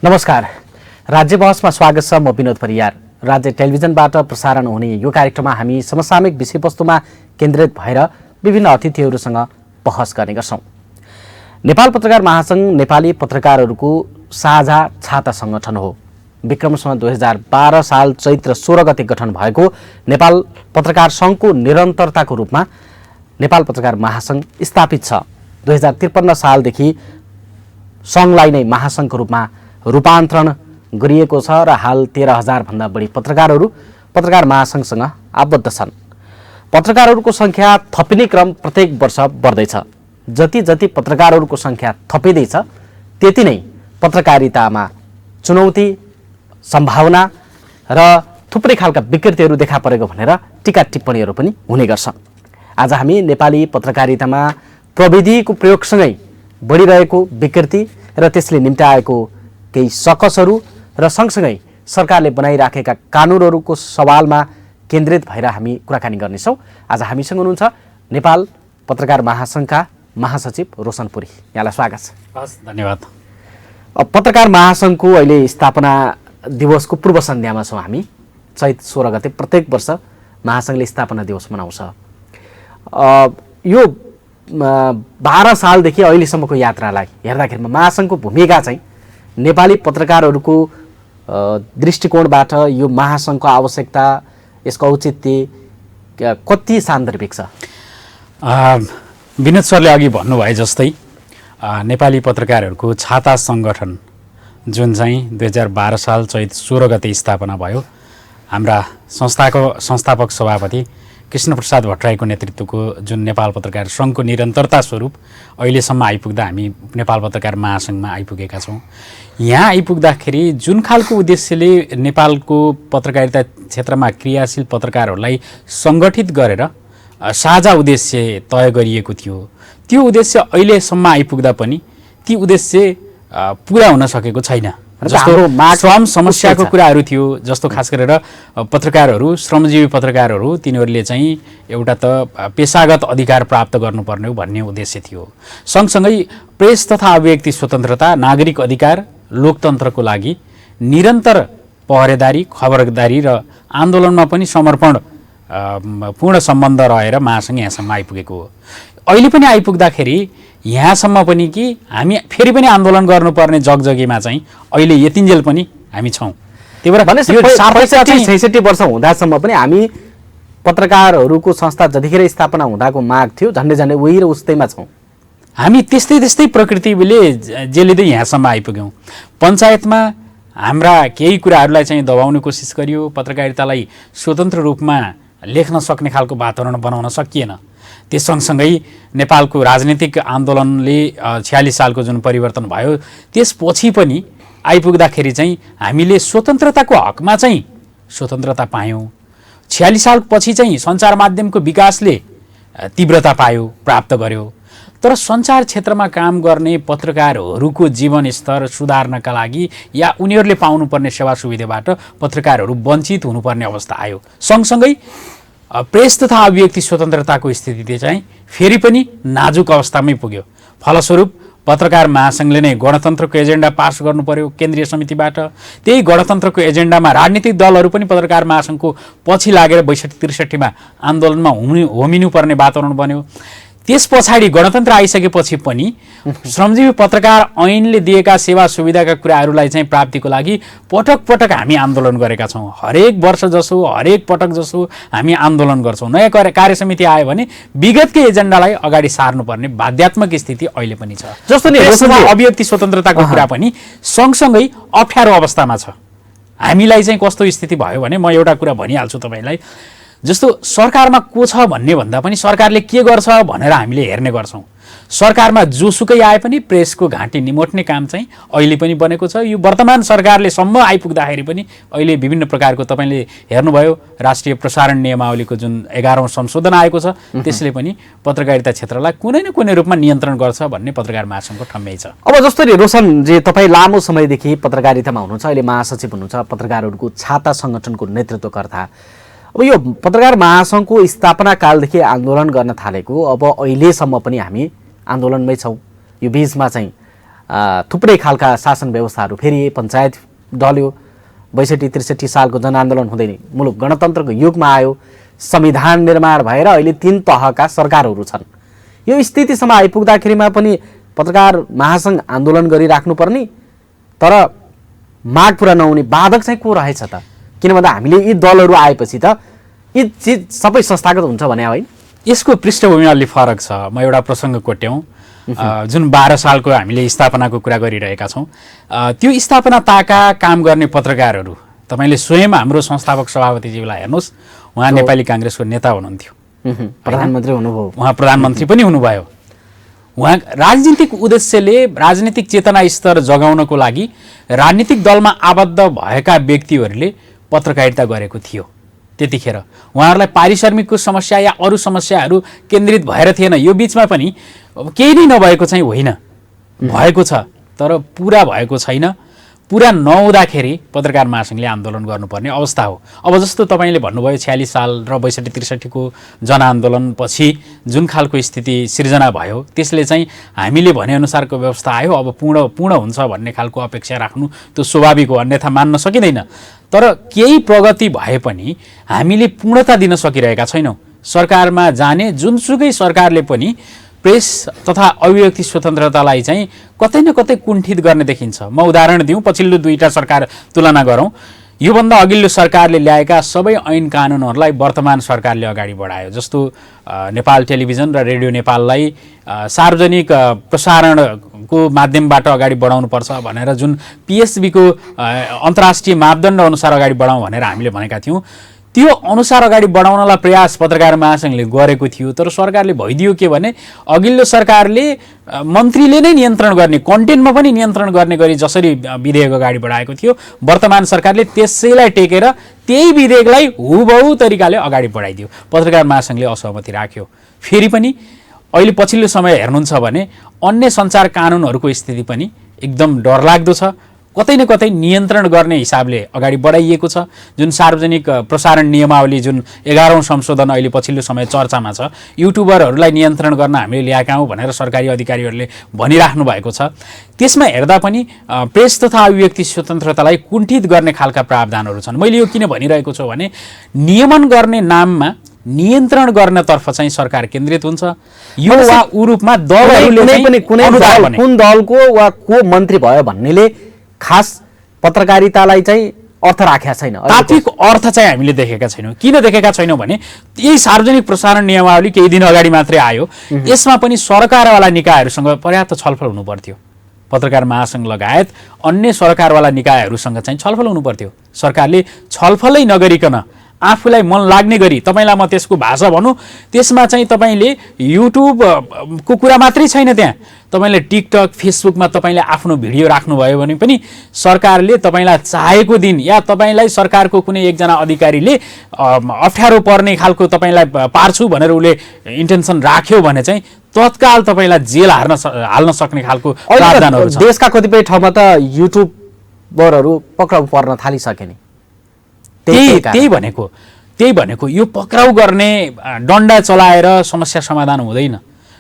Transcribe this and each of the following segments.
नमस्कार, राज्य बहसमा स्वागत छ। म विनोद परियार। राज्य टेलिभिजनबाट प्रसारण हुने यो कार्यक्रममा हामी समसामयिक विषयवस्तुमा केन्द्रित भएर विभिन्न अतिथिहरूसँग बहस गर्ने गर्छौं। नेपाल पत्रकार महासंघ नेपाली पत्रकारहरूको साझा छाता संगठन हो। विक्रमसम्म 2012 साल चैत्र 16 गते गठन भएको नेपाल पत्रकार संघको निरन्तरताको रूपमा नेपाल पत्रकार महासंघ स्थापित छ। 2053 सालदेखि संघलाई नै महासंघको रूपमा रूपान्तरण गरिएको छ र हाल 13,000 भन्दा बढी पत्रकारहरू पत्रकार महासंघसँग आबद्ध छन्। पत्रकारहरूको संख्या थपिने क्रम प्रत्येक वर्ष बढ्दैछ। जति जति पत्रकारहरूको संख्या थपिँदैछ त्यति नै पत्रकारितामा चुनौती, सम्भावना र थुप्रै खालका विकृतिहरू देखा परेको भनेर टीका टिप्पणीहरू पनि हुने गर्छ। आज हामी नेपाली पत्रकारितामा प्रविधिको प्रयोगसँगै बढिरहेको विकृति र त्यसले निम्त्याएको केही सकसहरू र सँगसँगै सरकारले बनाइराखेका कानुनहरूको सवालमा केन्द्रित भएर हामी कुराकानी गर्नेछौँ। आज हामीसँग हुनुहुन्छ नेपाल पत्रकार महासंघका महासचिव रोशन पुरी। यहाँलाई स्वागत छ। हस्, धन्यवाद। पत्रकार महासंघको अहिले स्थापना दिवसको पूर्व सन्ध्यामा छौँ हामी। चैत 16 गते प्रत्येक वर्ष महासंघले स्थापना दिवस मनाउँछ। यो 12 सालदेखि अहिलेसम्मको यात्रालाई हेर्दाखेरिमा महासंघको भूमिका चाहिँ नेपाली पत्रकारहरूको दृष्टिकोणबाट यो महासंघको आवश्यकता, यसको औचित्य कति सान्दर्भिक छ? विनोद सरले अघि भन्नुभए जस्तै नेपाली पत्रकारहरूको छाता संगठन जुन चाहिँ 2012 साल चैत 16 गते स्थापना भयो, हाम्रा संस्थाको संस्थापक सभापति कृष्णप्रसाद भट्टराईको नेतृत्वको जुन नेपाल पत्रकार संघको निरन्तरता स्वरूप अहिलेसम्म आइपुग्दा हामी नेपाल पत्रकार महासंघमा आइपुगेका छौँ। यहाँ आइपुग्दाखेरि जुन खालको उद्देश्यले नेपालको पत्रकारिता क्षेत्रमा क्रियाशील पत्रकारहरूलाई सङ्गठित गरेर साझा उद्देश्य तय गरिएको थियो, त्यो उद्देश्य अहिलेसम्म आइपुग्दा पनि ती उद्देश्य पुरा हुन सकेको छैन। जस्तो श्रम समस्याको कुराहरू थियो, जस्तो खास गरेर पत्रकारहरू, श्रमजीवी पत्रकारहरू, तिनीहरूले चाहिँ एउटा त पेसागत अधिकार प्राप्त गर्नुपर्ने हो भन्ने उद्देश्य थियो। सँगसँगै प्रेस तथा अभिव्यक्ति स्वतन्त्रता, नागरिक अधिकार, लोकतन्त्रको लागि निरन्तर पहरेदारी, खबरदारी र आन्दोलनमा पनि समर्पण पूर्ण सम्बन्ध रहेर महासंघ यहाँसम्म आइपुगेको हो। अहिले पनि आइपुग्दाखेरि यहाँसम्म पनि कि हामी फेरि पनि आन्दोलन गर्नुपर्ने जगजगीमा चाहिँ अहिले यतिन्जेल पनि हामी छौँ। त्यही भएर 65-66 वर्ष हुँदासम्म पनि हामी पत्रकारहरूको संस्था जतिखेर स्थापना हुँदाको माग थियो, झन्डै झन्डै उही र उस्तैमा छौँ। हामी त्यस्तै प्रकृतिले जेलिँदै यहाँसम्म आइपुग्यौँ। पञ्चायतमा हाम्रा केही कुराहरूलाई चाहिँ दबाउने कोसिस गरियो, पत्रकारितालाई स्वतन्त्र रूपमा लेख्न सक्ने खालको वातावरण बनाउन सकिएन। त्यस सँगसँगै नेपालको राजनीतिक आन्दोलनले 46 सालको जुन परिवर्तन भयो, त्यसपछि पनि आइपुग्दाखेरि चाहिँ हामीले स्वतन्त्रताको हकमा चाहिँ स्वतन्त्रता पायौँ। 46 सालपछि चाहिँ सञ्चार माध्यमको विकासले तीव्रता पायो, प्राप्त गर्यो। तर सञ्चार क्षेत्रमा काम गर्ने पत्रकारहरूको जीवनस्तर सुधार्नका लागि या उनीहरूले पाउनुपर्ने सेवा सुविधाबाट पत्रकारहरू वञ्चित हुनुपर्ने अवस्था आयो। सँगसँगै प्रेस तथा अभिव्यक्ति स्वतन्त्रताको स्थिति चाहिँ फेरि पनि नाजुक अवस्थामै पुग्यो। फलस्वरूप पत्रकार महासंघले नै गणतन्त्रको एजेन्डा पास गर्नु पर्यो केन्द्रीय समितिबाट। त्यही गणतन्त्रको एजेन्डामा राजनीतिक दलहरू पनि पत्रकार महासंघको पछि लागेर 62-63 मा आन्दोलनमा होमिनुपर्ने वातावरण बन्यो। त्यस पछाडि गणतन्त्र आइसकेपछि पनि श्रमजीवी पत्रकार ऐनले दिएका सेवा सुविधाका कुराहरूलाई चाहिँ प्राप्तिको लागि पटक पटक हामी आन्दोलन गरेका छौँ। हरेक वर्ष जसो, हरेक पटक जसो हामी आन्दोलन गर्छौँ। नयाँ कार्यसमिति आयो भने विगतकै एजेन्डालाई अगाडि सार्नुपर्ने बाध्यात्मक स्थिति अहिले पनि छ। जस्तो नि अभिव्यक्ति स्वतन्त्रताको कुरा पनि सँगसँगै अप्ठ्यारो अवस्थामा छ। हामीलाई चाहिँ कस्तो स्थिति भयो भने म एउटा कुरा भनिहाल्छु तपाईँलाई। जस्तो सरकारमा को छ भन्ने भन्दा पनि सरकारले के गर्छ भनेर हामीले हेर्ने गर्छौँ। सरकारमा जोसुकै आए पनि प्रेसको घाँटी निमोट्ने काम चाहिँ अहिले पनि बनेको छ। यो वर्तमान सरकारले सम्म आइपुग्दाखेरि पनि अहिले विभिन्न प्रकारको तपाईँले हेर्नुभयो राष्ट्रिय प्रसारण नियमावलीको जुन 11औं संशोधन आएको छ, त्यसले पनि पत्रकारिता क्षेत्रलाई कुनै न कुनै रूपमा नियन्त्रण गर्छ भन्ने पत्रकार महासंघको ठम्मै छ। अब जस्तो नि रोशनजी, तपाईँ लामो समयदेखि पत्रकारितामा हुनुहुन्छ, अहिले महासचिव हुनुहुन्छ, पत्रकारहरूको छाता सङ्गठनको नेतृत्वकर्ता। अब यो पत्रकार महासंघको स्थापना कालदेखि आन्दोलन गर्न थालेको अब अहिलेसम्म पनि हामी आन्दोलनमै छौँ। यो बीचमा चाहिँ थुप्रै खालका शासन व्यवस्थाहरू फेरि पञ्चायत ढल्यो 62-63 सालको जनआन्दोलन हुँदै नै मुलुक गणतन्त्रको युगमा आयो संविधान निर्माण भएर अहिले 3 तहका सरकारहरू छन् यो स्थितिसम्म आइपुग्दाखेरिमा पनि पत्रकार महासङ्घ आन्दोलन गरिराख्नुपर्ने तर माग पुरा नहुने बाधक चाहिँ को रहेछ त किन भन्दा हामीले यी दलहरू आएपछि त यी चिज सबै संस्थागत हुन्छ भने होइन यसको पृष्ठभूमि अलि फरक छ म एउटा प्रसङ्ग कोट्याउँ जुन 12 सालको हामीले स्थापनाको कुरा गरिरहेका छौँ त्यो स्थापना ताका काम गर्ने पत्रकारहरू तपाईँले स्वयं हाम्रो संस्थापक सभापतिज्यूलाई हेर्नुहोस् उहाँ नेपाली काङ्ग्रेसको नेता हुनुहुन्थ्यो प्रधानमन्त्री हुनुभयो उहाँ प्रधानमन्त्री पनि हुनुभयो उहाँ राजनीतिक उद्देश्यले राजनीतिक चेतना स्तर जगाउनको लागि राजनीतिक दलमा आबद्ध भएका व्यक्तिहरूले पत्रकारिता गरेको थियो त्यतिखेर उहाँहरूलाई पारिश्रमिकको समस्या या अरू समस्याहरू केन्द्रित भएर थिएन यो बीचमा पनि केही नै नभएको चाहिँ होइन भएको छ तर पुरा भएको छैन पुरा नहुँदाखेरि पत्रकार महासङ्घले आन्दोलन गर्नुपर्ने अवस्था हो अब जस्तो तपाईँले भन्नुभयो 46 साल र 62-63 को जनआन्दोलनपछि जुन खालको स्थिति सिर्जना भयो त्यसले चाहिँ हामीले भनेअनुसारको व्यवस्था आयो अब पूर्ण हुन्छ भन्ने खालको अपेक्षा राख्नु त्यो स्वाभाविक हो अन्यथा मान्न सकिँदैन तर केही प्रगति भए पनि हामीले पूर्णता दिन सकिरहेका छैनौँ सरकारमा जाने जुनसुकै सरकारले पनि प्रेस तथा अभिव्यक्ति स्वतन्त्रतालाई चाहिँ कतै न कतै कुण्ठित गर्ने देखिन्छ म उदाहरण दिउँ पछिल्लो 2टा सरकार तुलना गरौँ योभन्दा अघिल्लो सरकारले ल्याएका सबै ऐन कानुनहरूलाई वर्तमान सरकारले अगाडि बढायो जस्तो नेपाल टेलिभिजन र रेडियो नेपाललाई सार्वजनिक प्रसारणको माध्यमबाट अगाडि बढाउनुपर्छ भनेर जुन पिएसबीको अन्तर्राष्ट्रिय मापदण्ड अनुसार अगाडि बढाउँ भनेर हामीले भनेका थियौँ त्यो अनुसार अगाडि बढाउनलाई प्रयास पत्रकार महासङ्घले गरेको थियो तर सरकारले भइदियो के भने अघिल्लो सरकारले मन्त्रीले नै नियन्त्रण गर्ने कन्टेन्टमा पनि नियन्त्रण गर्ने गरी जसरी विधेयक अगाडि बढाएको थियो वर्तमान सरकारले त्यसैलाई टेकेर त्यही विधेयकलाई हुबहु तरिकाले अगाडि बढाइदियो पत्रकार महासङ्घले असहमति राख्यो फेरि पनि अहिले पछिल्लो समय हेर्नुहुन्छ भने अन्य सञ्चार कानुनहरूको स्थिति पनि एकदम डरलाग्दो छ कतै न कतै नियन्त्रण गर्ने हिसाबले अगाडि बढाइएको छ जुन सार्वजनिक प्रसारण नियमावली जुन 11औं संशोधन अहिले पछिल्लो समय चर्चामा छ युट्युबरहरूलाई नियन्त्रण गर्न हामीले ल्याएका हौँ भनेर सरकारी अधिकारीहरूले भनिराख्नु भएको छ त्यसमा हेर्दा पनि प्रेस तथा अभिव्यक्ति स्वतन्त्रतालाई कुण्ठित गर्ने खालका प्रावधानहरू छन् मैले यो किन भनिरहेको छु भने नियमन गर्ने नाममा नियन्त्रण गर्नतर्फ चाहिँ सरकार केन्द्रित हुन्छ यो वा ऊ रूपमा दलहरूले पनि कुन दलको वा को मन्त्री भयो भन्नेले खास पत्रकारितालाई चाहिँ अर्थ राखेका छैन तात्विक अर्थ चाहिँ हामीले देखेका छैनौँ किन देखेका छैनौँ भने यही सार्वजनिक प्रसारण नियमावली केही दिन अगाडि मात्रै आयो यसमा पनि सरकारवाला निकायहरूसँग पर्याप्त छलफल हुनु पर्थ्यो पत्रकार महासङ्घ लगायत अन्य सरकारवाला निकायहरूसँग चाहिँ छलफल हुनु पर्थ्यो सरकारले छलफलै नगरिकन आफूलाई मन लाग्ने गरी तपाईलाई म त्यसको भाषा भनौँ त्यसमा चाहिँ तपाईले युट्युबको कुरा मात्रै छैन त्यहाँ तपाईले टिकटक फेसबुकमा तपाईले आफ्नो भिडियो राख्नुभयो भने पनि सरकारले तपाईलाई चाहेको दिन या तपाईलाई सरकारको कुनै एकजना अधिकारीले अप्ठ्यारो पर्ने खालको तपाईलाई पार्छु भनेर उले इन्टेन्सन राख्यो भने चाहिँ तत्काल तपाईलाई जेल हाल्न सक्ने खालको प्रावधानहरू छ देशका कतिपय ठाउँमा त युट्युबरहरू पक्राउ पर्न थालिसके नि त्यही भनेको यो पक्राउ गर्ने डन्डा चलाएर समस्या समाधान हुँदैन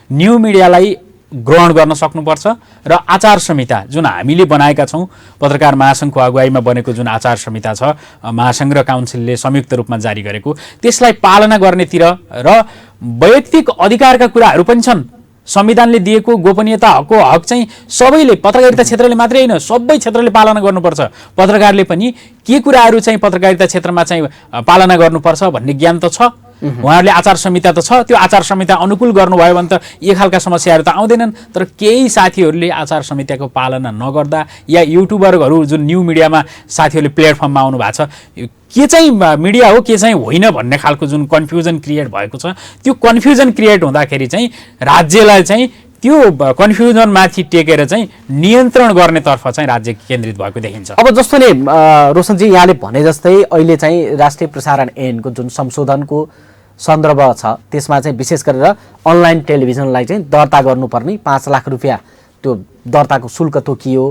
न्यू मिडियालाई ग्रहण गर्न सक्नुपर्छ र आचार संहिता जुन हामीले बनाएका छौँ पत्रकार महासङ्घको अगुवाईमा बनेको जुन आचार संहिता छ महासङ्घ र काउन्सिलले संयुक्त रूपमा जारी गरेको त्यसलाई पालना गर्नेतिर र वैयक्तिक अधिकारका कुराहरू पनि छन् संविधानले दिएको गोपनीयताको हक चाहिँ सबैले पत्रकारिता क्षेत्रले मात्रै हैन सबै क्षेत्रले पालना गर्नुपर्छ पत्रकारले पनि के कुराहरू चाहिँ पत्रकारिता क्षेत्रमा चाहिँ पालना गर्नुपर्छ भन्ने ज्ञान त छ उहाँहरूले आचार संहिता त छ त्यो आचार संहिता अनुकूल गर्नुभयो भने त यी खालका समस्याहरू त आउँदैनन् तर केही साथीहरूले आचार संहिताको पालना नगर्दा या युट्युबरहरू जुन न्यू मिडियामा साथीहरूले प्लेटफर्ममा आउनु भएको छ के चाहिँ मिडिया हो के चाहिँ होइन भन्ने खालको जुन कन्फ्युजन क्रिएट भएको छ त्यो कन्फ्युजन क्रिएट हुँदाखेरि चाहिँ राज्यलाई चाहिँ त्यो कन्फ्युजन माथि टेकेर चाहिँ नियन्त्रण गर्नेतर्फ चाहिँ राज्य केन्द्रित भएको देखिन्छ अब जस्तो नै रोशनजी यहाँले भने जस्तै अहिले चाहिँ राष्ट्रिय प्रसारण ऐनको जुन संशोधनको सन्दर्भ छ त्यसमा चाहिँ विशेष गरेर अनलाइन टेलिभिजनलाई चाहिँ दर्ता गर्नुपर्ने 5 लाख रुपैयाँ त्यो दर्ताको शुल्क तोकियो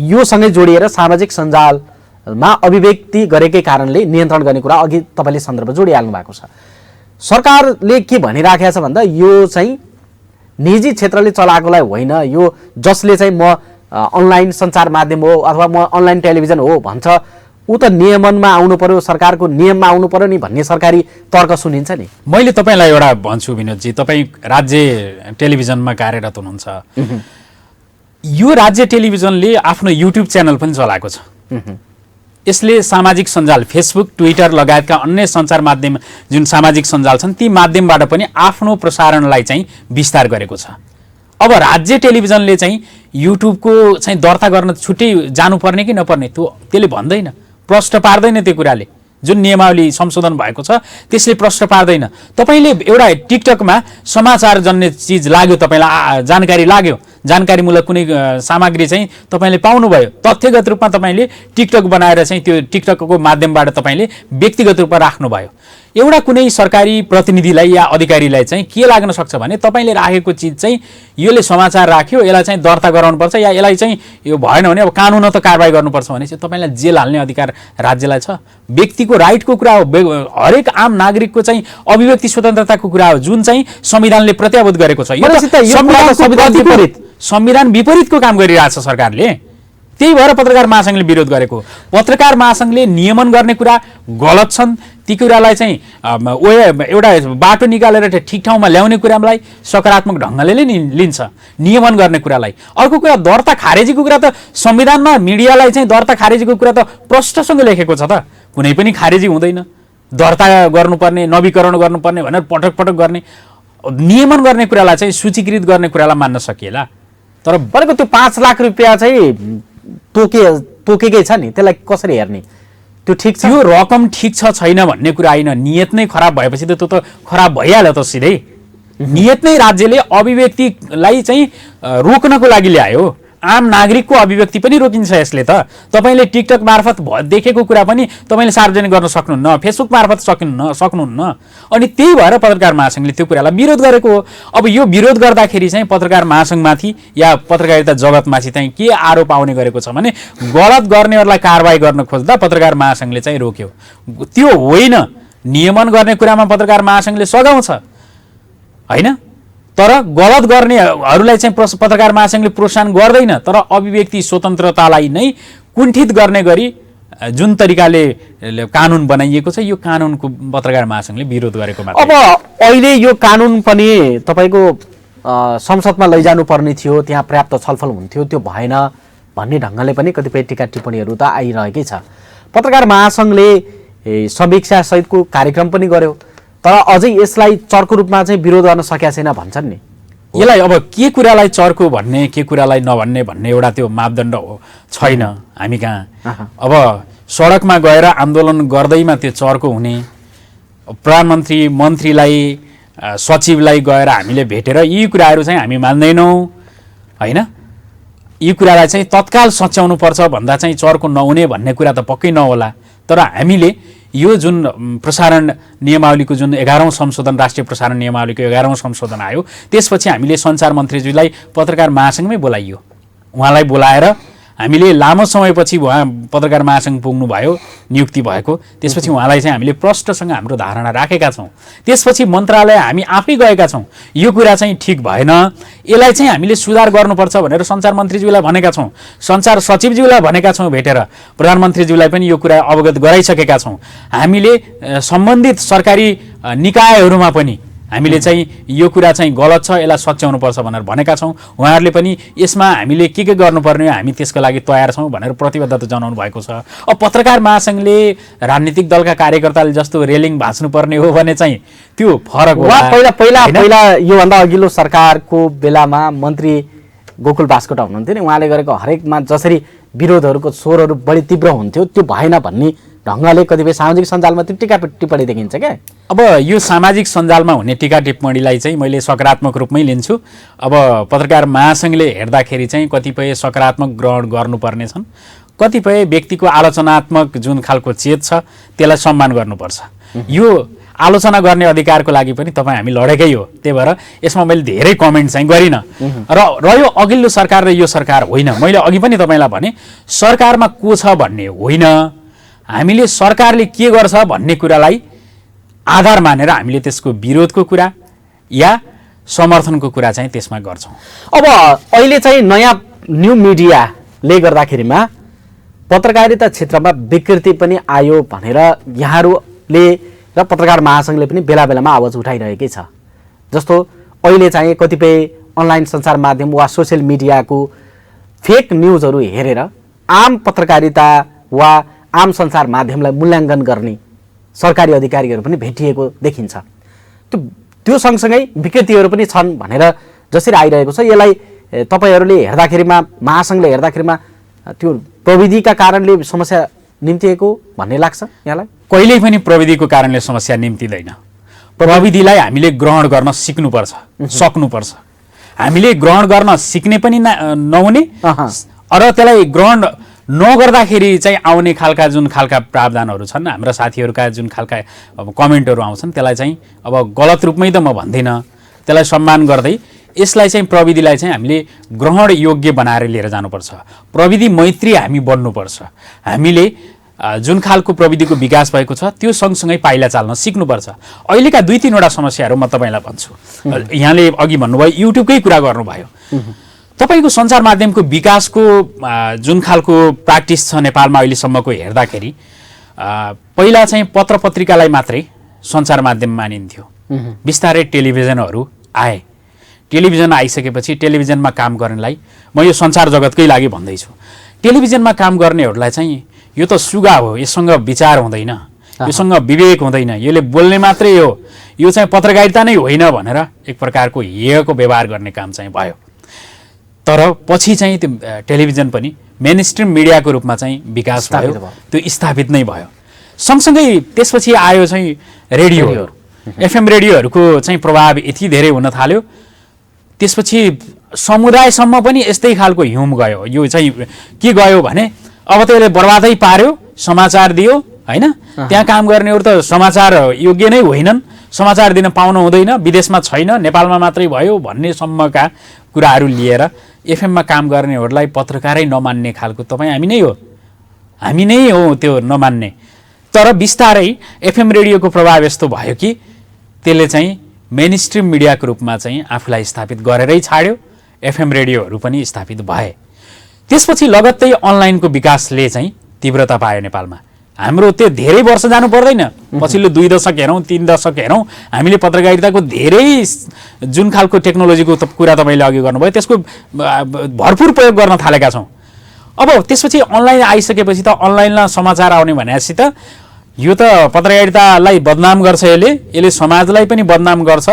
यो सँगै जोडिएर सामाजिक सञ्जालमा अभिव्यक्ति गरेकै कारणले नियन्त्रण गर्ने कुरा अघि तपाईले सन्दर्भ जोडिहाल्नु भएको छ सरकारले के भनिराखेको छ भन्दा यो चाहिँ निजी क्षेत्रले चलाएकोलाई होइन, यो जसले चाहिँ म अनलाइन सञ्चार माध्यम हो अथवा म अनलाइन टेलिभिजन हो भन्छ, ऊ त नियमनमा आउनु पर्यो, सरकारको नियममा आउनु पर्यो नि भन्ने सरकारी तर्क सुनिन्छ नि। मैले तपाईँलाई एउटा भन्छु विनोदजी, तपाईँ राज्य टेलिभिजनमा कार्यरत हुनुहुन्छ। यो राज्य टेलिभिजनले आफ्नो युट्युब च्यानल पनि चलाएको छ। यसले सामाजिक सञ्जाल फेसबुक, ट्विटर लगायतका अन्य सञ्चार माध्यम जुन सामाजिक सञ्जाल छन् ती माध्यमबाट पनि आफ्नो प्रसारणलाई चाहिँ विस्तार गरेको छ। अब राज्य टेलिभिजनले चाहिँ युट्युबको चाहिँ दर्ता गर्न छुट्टै जानुपर्ने कि नपर्ने त्यसले भन्दैन, प्रश्न पार्दैन। त्यो कुराले जुन नियमावली संशोधन भएको छ त्यसले प्रश्न पार्दैन। तपाईँले एउटा टिकटकमा समाचार जन्ने चिज लाग्यो, तपाईँलाई जानकारी लाग्यो, जानकारीमूलक कुनै सामग्री चाहिँ तपाईँले पाउनुभयो, तथ्यगत रूपमा तपाईँले टिकटक बनाएर चाहिँ त्यो टिकटकको माध्यमबाट तपाईँले व्यक्तिगत रूपमा राख्नुभयो। एउटा कुनै सरकारी प्रतिनिधिलाई या अधिकारीलाई चाहिँ के लाग्न सक्छ भने तपाईँले राखेको चिज चाहिँ यसले समाचार राख्यो, यसलाई चाहिँ दर्ता गराउनुपर्छ या यसलाई चाहिँ यो भएन भने अब कानुन त कारबाही गर्नुपर्छ भने चाहिँ तपाईँलाई जेल हाल्ने अधिकार राज्यलाई छ। व्यक्तिको राइटको कुरा हो, हरेक आम नागरिकको चाहिँ अभिव्यक्ति स्वतन्त्रताको कुरा हो जुन चाहिँ संविधानले प्रत्याभूत गरेको छ। संविधान विपरीतको काम गरिरहेछ सरकारले, त्यही भएर पत्रकार महासंघले विरोध गरेको। पत्रकार महासंघले नियमन गर्ने कुरा गलत छन्, ती कुरालाई चाहिँ एउटा बाटो निकालेर ठिक ठाउँमा ल्याउने कुरालाई सकारात्मक ढङ्गले लिन्छ, नियमन गर्ने कुरालाई। अर्को कुरा दर्ता खारेजीको कुरा त संविधानमा मिडियालाई चाहिँ दर्ता खारेजीको कुरा त प्रष्टसँग लेखेको छ त, कुनै पनि खारेजी हुँदैन। दर्ता गर्नुपर्ने, नवीकरण गर्नुपर्ने भनेर पटक पटक गर्ने, नियमन गर्ने कुरालाई चाहिँ सूचीकृत गर्ने कुरालाई मान्न सकिएला। तर भनेको त्यो 5 लाख रुपियाँ चाहिँ तोकेकै छ नि, त्यसलाई कसरी हेर्ने? त्यो ठिक छ, यो रकम ठिक छ छैन भन्ने कुरा होइन। नियत नै खराब भएपछि त त्यो त खराब भइहाल्यो त सिधै। नियत नै राज्यले अभिव्यक्तिलाई चाहिँ रोक्नको लागि ल्यायो। आम नागरिकको अभिव्यक्ति पनि रोकिन्छ यसले त। तपाईँले टिकटक मार्फत देखेको कुरा पनि तपाईँले सार्वजनिक गर्न सक्नुहुन्न, फेसबुक मार्फत सक्नुहुन्न। अनि त्यही भएर पत्रकार महासंघले त्यो कुरालाई विरोध गरेको हो। अब यो विरोध गर्दाखेरि चाहिँ पत्रकार महासंघमाथि या पत्रकारिता जगतमाथि चाहिँ के आरोप आउने गरेको छ भने गलत गर्नेहरूलाई कारबाही गर्न खोज्दा पत्रकार महासंघले चाहिँ रोक्यो। त्यो होइन, नियमन गर्ने कुरामा पत्रकार महासंघले सघाउँछ होइन, तर गलत गर्नेहरूलाई चाहिँ पत्रकार महासंघले प्रोत्साहन गर्दैन। तर अभिव्यक्ति स्वतन्त्रतालाई नै कुण्ठित गर्ने गरी जुन तरिकाले कानुन बनाइएको छ यो कानुनको पत्रकार महासंघले विरोध गरेको मात्र। अब अहिले यो कानुन पनि तपाईँको संसदमा लैजानु पर्ने थियो, त्यहाँ पर्याप्त छलफल हुन्थ्यो, त्यो भएन भन्ने ढङ्गले पनि कतिपय टीका टिप्पणीहरू त आइरहेकै छ। पत्रकार महासंघले समीक्षा सहितको कार्यक्रम पनि गर्यो, तर अझै यसलाई चर्को रूपमा चाहिँ विरोध गर्न सकेका छैन भन्छन् नि। यसलाई अब के कुरालाई चर्को भन्ने, के कुरालाई नभन्ने भन्ने एउटा त्यो मापदण्ड हो छैन हामी कहाँ। अब सडकमा गएर आन्दोलन गर्दैमा त्यो चर्को हुने, प्रधानमन्त्री, मन्त्रीलाई, सचिवलाई गएर हामीले भेटेर यी कुराहरू चाहिँ हामी मान्दैनौँ होइन, यी कुरालाई चाहिँ तत्काल सच्याउनु पर्छ भन्दा चाहिँ चर्को नहुने भन्ने कुरा त पक्कै नहोला। तर हामीले यो जुन प्रसारण नियमावलीको जुन 11औं संशोधन, राष्ट्रिय प्रसारण नियमावलीको 11औं संशोधन आयो त्यसपछि हामीले सञ्चार मन्त्रीज्यूलाई पत्रकार महासंघमै बोलाइयो। उहाँलाई बोलाएर हामीले लामो समयपछि उहाँ पत्रकार महासंघ पुग्नु भयो, नियुक्ति भएको। त्यसपछि उहाँलाई चाहिँ हामीले प्रष्टसँग हाम्रो धारणा राखेका छौँ। त्यसपछि मन्त्रालय हामी आफै गएका छौँ, यो कुरा चाहिँ ठिक भएन, यसलाई चाहिँ हामीले सुधार गर्नुपर्छ भनेर सञ्चार मन्त्रीज्यूलाई भनेका छौँ, सञ्चार सचिवज्यूलाई भनेका छौँ भेटेर, प्रधानमन्त्रीज्यूलाई पनि यो कुरा अवगत गराइसकेका छौँ। हामीले सम्बन्धित सरकारी निकायहरूमा पनि हामीले चाहिँ यो कुरा चाहिँ गलत छ, यसलाई सच्याउनुपर्छ भनेर भनेका छौँ। उहाँहरूले पनि यसमा हामीले के गर्नुपर्ने हामी त्यसको लागि तयार छौँ भनेर प्रतिबद्धता जनाउनु भएको छ। अब पत्रकार महासंघले राजनीतिक दलका कार्यकर्ताले जस्तो रेलिङ भाँच्नुपर्ने हो भने चाहिँ त्यो फरक हो। पहिला योभन्दा अघिल्लो सरकारको बेलामा मन्त्री गोकुल बास्कोटा हुनुहुन्थ्यो नि, उहाँले गरेको हरेकमा जसरी विरोधहरूको स्वरहरू बढी तीव्र हुन्थ्यो त्यो भएन भन्ने ढङ्गले कतिपय सामाजिक सञ्जालमा त्यो टीका टिप्पणी देखिन्छ क्या। अब यो सामाजिक सञ्जालमा हुने टीका टिप्पणीलाई चाहिँ मैले सकारात्मक रूपमै लिन्छु। अब पत्रकार महासंघले हेर्दाखेरि चाहिँ कतिपय सकारात्मक ग्रहण गर्नुपर्ने छन्, कतिपय व्यक्तिको आलोचनात्मक जुन खालको चेत छ त्यसलाई सम्मान गर्नुपर्छ। यो आलोचना गर्ने अधिकारको लागि पनि तपाईँ हामी लडेकै हो, त्यही भएर यसमा मैले धेरै कमेन्ट चाहिँ गरिनँ। र रह्यो अघिल्लो सरकार र यो सरकार होइन, मैले अघि पनि तपाईँलाई भने सरकारमा को छ भन्ने होइन, हामीले सरकारले के गर्छ भन्ने कुरालाई आधार मानेर हामीले त्यसको विरोधको कुरा या समर्थनको कुरा चाहिँ त्यसमा गर्छौँ। अब अहिले चाहिँ नयाँ न्यू मिडियाले गर्दाखेरिमा पत्रकारिता क्षेत्रमा विकृति पनि आयो भनेर यहाँहरूले र पत्रकार महासङ्घले पनि बेला बेलामा आवाज उठाइरहेकै छ। जस्तो अहिले चाहिँ कतिपय अनलाइन सञ्चार माध्यम वा सोसियल मिडियाको फेक न्युजहरू हेरेर आम पत्रकारिता वा आम सञ्चार माध्यमलाई मूल्याङ्कन गर्ने सरकारी अधिकारीहरू पनि भेटिएको देखिन्छ। त्यो सँगसँगै विकृतिहरू पनि छन् भनेर जसरी आइरहेको छ, यसलाई तपाईँहरूले हेर्दाखेरिमा, महासङ्घले हेर्दाखेरिमा त्यो प्रविधिका कारणले समस्या निम्तिएको भन्ने लाग्छ यहाँलाई? कहिल्यै पनि प्रविधिको कारणले समस्या निम्तिँदैन। प्रविधिलाई हामीले ग्रहण गर्न सिक्नुपर्छ, सक्नुपर्छ। हामीले ग्रहण गर्न सिक्ने पनि नहुने र त्यसलाई ग्रहण नगर्दाखेरि चाहिँ आउने खालका जुन खालका प्रावधानहरू छन्, हाम्रा साथीहरूका जुन खालका कमेन्टहरू आउँछन्, त्यसलाई चाहिँ अब गलत रूपमै त म भन्दिनँ, त्यसलाई सम्मान गर्दै यसलाई चाहिँ प्रविधिलाई चाहिँ हामीले ग्रहण योग्य बनाएर लिएर जानुपर्छ। प्रविधि मैत्री हामी बन्नुपर्छ। हामीले जुन खालको प्रविधिको विकास भएको छ त्यो सँगसँगै पाइला चाल्न सिक्नुपर्छ। अहिलेका 2-3वटा समस्याहरू म तपाईँलाई भन्छु। यहाँले अघि भन्नुभयो युट्युबकै कुरा गर्नुभयो। तपाईँको सञ्चार माध्यमको विकासको जुन खालको प्र्याक्टिस छ नेपालमा अहिलेसम्मको हेर्दाखेरि पहिला चाहिँ पत्र पत्रिकालाई मात्रै सञ्चार माध्यम मानिन्थ्यो। बिस्तारै टेलिभिजनहरू आए। टेलिभिजन आइसकेपछि टेलिभिजनमा काम गर्नेलाई, म यो सञ्चार जगतकै लागि भन्दैछु, टेलिभिजनमा काम गर्नेहरूलाई चाहिँ यो त सुगा हो, यससँग विचार हुँदैन, योसँग विवेक हुँदैन, यसले बोल्ने मात्रै हो, यो चाहिँ पत्रकारिता नै होइन भनेर एक प्रकारको हेयको व्यवहार गर्ने काम चाहिँ भयो। तर पछि चाहिँ त्यो टेलिभिजन पनि मेन स्ट्रिम मिडियाको रूपमा चाहिँ विकास भयो, त्यो स्थापित नै भयो। सँगसँगै त्यसपछि आयो चाहिँ रेडियोहरू। एफएम रेडियोहरूको चाहिँ प्रभाव यति धेरै हुन थाल्यो, त्यसपछि समुदायसम्म पनि यस्तै खालको हिउँ गयो। यो चाहिँ के गयो भने अब त यसले बर्बादै पार्यो, समाचार दियो होइन। त्यहाँ काम गर्नेहरू त समाचार योग्य नै होइनन्, समाचार दिन पाउनु हुँदैन, विदेशमा छैन, नेपालमा मात्रै भयो भन्ने सम्मका कुराहरू लिएर एफएममा काम गर्नेहरूलाई पत्रकारै नमान्ने खालको हामी नै हो त्यो नमान्ने। तर बिस्तारै एफएम रेडियोको प्रभाव यस्तो भयो कि त्यसले चाहिँ मेन स्ट्रिम मिडियाको रूपमा चाहिँ आफूलाई स्थापित गरेरै छाड्यो। एफएम रेडियोहरू पनि स्थापित भए। त्यसपछि लगत्तै अनलाइनको विकासले चाहिँ तीव्रता पायो नेपालमा। हाम्रो त्यो धेरै वर्ष जानु पर्दैन, पछिल्लो 2 दशक हेरौँ, 3 दशक हेरौँ, हामीले पत्रकारिताको धेरै जुन खालको टेक्नोलोजीको कुरा तपाईँले अघि गर्नुभयो त्यसको भरपुर प्रयोग गर्न थालेका छौँ। अब त्यसपछि अनलाइन आइसकेपछि त अनलाइनमा समाचार आउने भनेपछि त यो त पत्रकारितालाई बदनाम गर्छ, यसले समाजलाई पनि बदनाम गर्छ।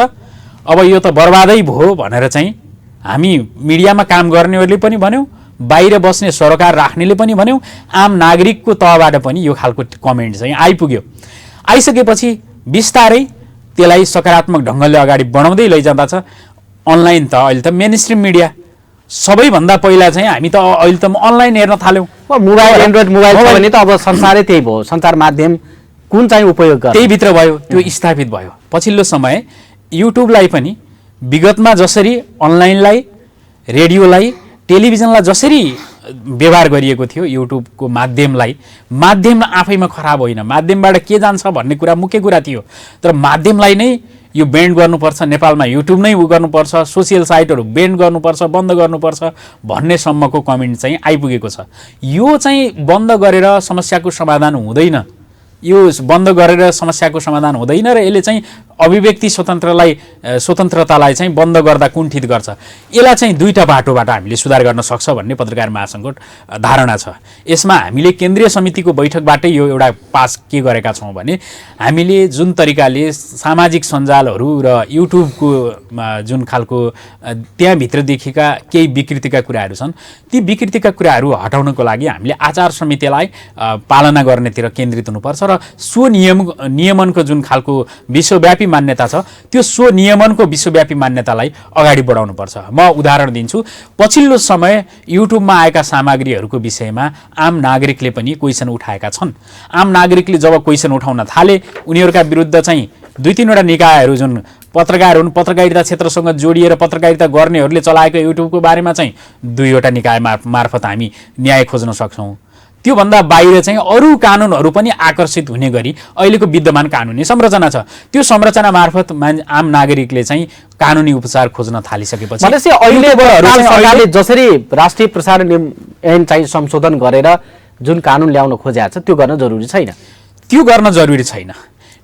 अब यो त बर्बादै भयो भनेर चाहिँ हामी मिडियामा काम गर्नेहरूले पनि भन्यौँ, बाहिर बस्ने सरोकार राख्नेले पनि भन्यौँ, आम नागरिकको तहबाट पनि यो खालको कमेन्ट चाहिँ आइपुग्यो। आइसकेपछि बिस्तारै त्यसलाई सकारात्मक ढङ्गले अगाडि बढाउँदै लैजाँदा छ। अनलाइन त अहिले त मेन स्ट्रिम मिडिया सबैभन्दा पहिला चाहिँ हामी त अहिले त अनलाइन हेर्न थाल्यौँ। मोबाइल, एन्ड्रोइड मोबाइल छ भने त अब संसारै त्यही भयो, सञ्चार माध्यम कुन चाहिँ उपयोग गर्ने त्यही भित्र भयो, त्यो स्थापित भयो। पछिल्लो समय युट्युबलाई पनि विगतमा जसरी अनलाइनलाई, रेडियोलाई, टेलिभिजनलाई जसरी व्यवहार गरिएको थियो, युट्युबको माध्यम आफैमा खराब होइन, माध्यमबाट के जान्छ भन्ने कुरा मुख्य कुरा थियो। तर माध्यमलाई नै यो बेन्ड गर्नुपर्छ, नेपालमा युट्युब नै गर्नुपर्छ, सोसियल साइटहरू बेन्ड गर्नुपर्छ, बन्द गर्नुपर्छ भन्ने सम्मको कमेन्ट चाहिँ आइपुगेको छ। यो चाहिँ बन्द गरेर समस्याको समाधान हुँदैन, यो बन्द गरेर समस्याको समाधान हुँदैन र यसले चाहिँ अभिव्यक्ति स्वतन्त्रतालाई चाहिँ बन्द गर्दा कुण्ठित गर्छ। यसलाई चाहिँ 2टा बाटोबाट हामीले सुधार गर्न सक्छ भन्ने पत्रकार महासङ्घको धारणा छ। यसमा हामीले केन्द्रीय समितिको बैठकबाटै यो एउटा पास के गरेका छौँ भने हामीले जुन तरिकाले सामाजिक सञ्जालहरू र युट्युबको जुन खालको त्यहाँभित्र देखेका केही विकृतिका कुराहरू छन्, ती विकृतिका कुराहरू हटाउनको लागि हामीले आचार संहितालाई पालना गर्नेतिर केन्द्रित हुनुपर्छ र स्वनियमनको जुन खालको विश्वव्यापी मान्यता छ त्यो स्वनियमनको विश्वव्यापी मान्यतालाई अगाडि बढाउनुपर्छ। म उदाहरण दिन्छु, पछिल्लो समय युट्युबमा आएका सामग्रीहरूको विषयमा आम नागरिकले पनि क्वेसन उठाएका छन्। आम नागरिकले जब क्वेसन उठाउन थाले, उनीहरूका विरुद्ध चाहिँ 2-3वटा निकायहरू जुन पत्रकार हुन्, पत्रकारिता क्षेत्रसँग जोडिएर पत्रकारिता गर्नेहरूले चलाएको युट्युबको बारेमा चाहिँ 2वटा निकाय मार्फत हामी न्याय खोज्न सक्छौँ। त्योभन्दा बाहिर चाहिँ अरू कानुनहरू पनि आकर्षित हुने गरी अहिलेको विद्यमान कानुनी संरचना छ। त्यो संरचना मार्फत आम नागरिकले चाहिँ कानुनी उपचार खोज्न थालिसकेपछि भनेपछि अहिले सरकारले जसरी राष्ट्रिय प्रसारण ऐन चाहिँ संशोधन गरेर जुन कानुन ल्याउन खोजेको छ त्यो गर्न जरुरी छैन। त्यो गर्न जरुरी छैन।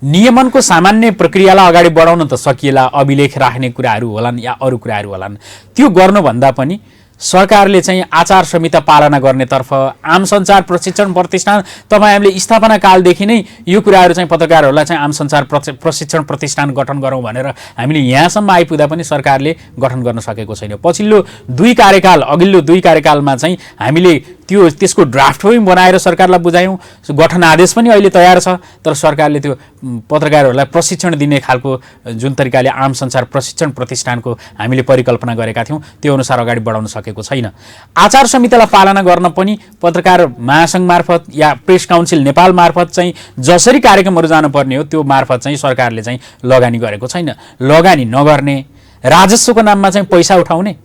नियमनको सामान्य प्रक्रियालाई अगाडि बढाउन त सकिएला, अभिलेख राख्ने कुराहरू होलान् या अरू कुराहरू होलान्। त्यो गर्नुभन्दा पनि सरकारले चाहिँ आचार संहिता पालना गर्नेतर्फ आम सञ्चार प्रशिक्षण प्रतिष्ठान तपाईँ हामीले स्थापना कालदेखि नै यो कुराहरू चाहिँ पत्रकारहरूलाई चाहिँ आम सञ्चार प्रशिक्षण प्रतिष्ठान गठन गरौँ भनेर हामीले यहाँसम्म आइपुग्दा पनि सरकारले गठन गर्न सकेको छैन। पछिल्लो अघिल्लो दुई कार्यकालमा चाहिँ हामीले त्यसको ड्राफ्ट पनि बनाएर सरकारलाई बुझायौँ, गठन आदेश पनि अहिले तयार छ, तर सरकारले त्यो पत्रकारहरूलाई प्रशिक्षण दिने खालको जुन तरिकाले आम सञ्चार प्रशिक्षण प्रतिष्ठानको हामीले परिकल्पना गरेका थियौँ त्यो अनुसार अगाडि बढाउन सकेको छैन। आचार संहितालाई पालना गर्न पनि पत्रकार महासङ्घ मार्फत या प्रेस काउन्सिल नेपाल मार्फत चाहिँ जसरी कार्यक्रमहरू जानुपर्ने हो त्यो मार्फत चाहिँ सरकारले चाहिँ लगानी गरेको छैन। लगानी नगर्ने, राजस्वको नाममा चाहिँ पैसा उठाउने,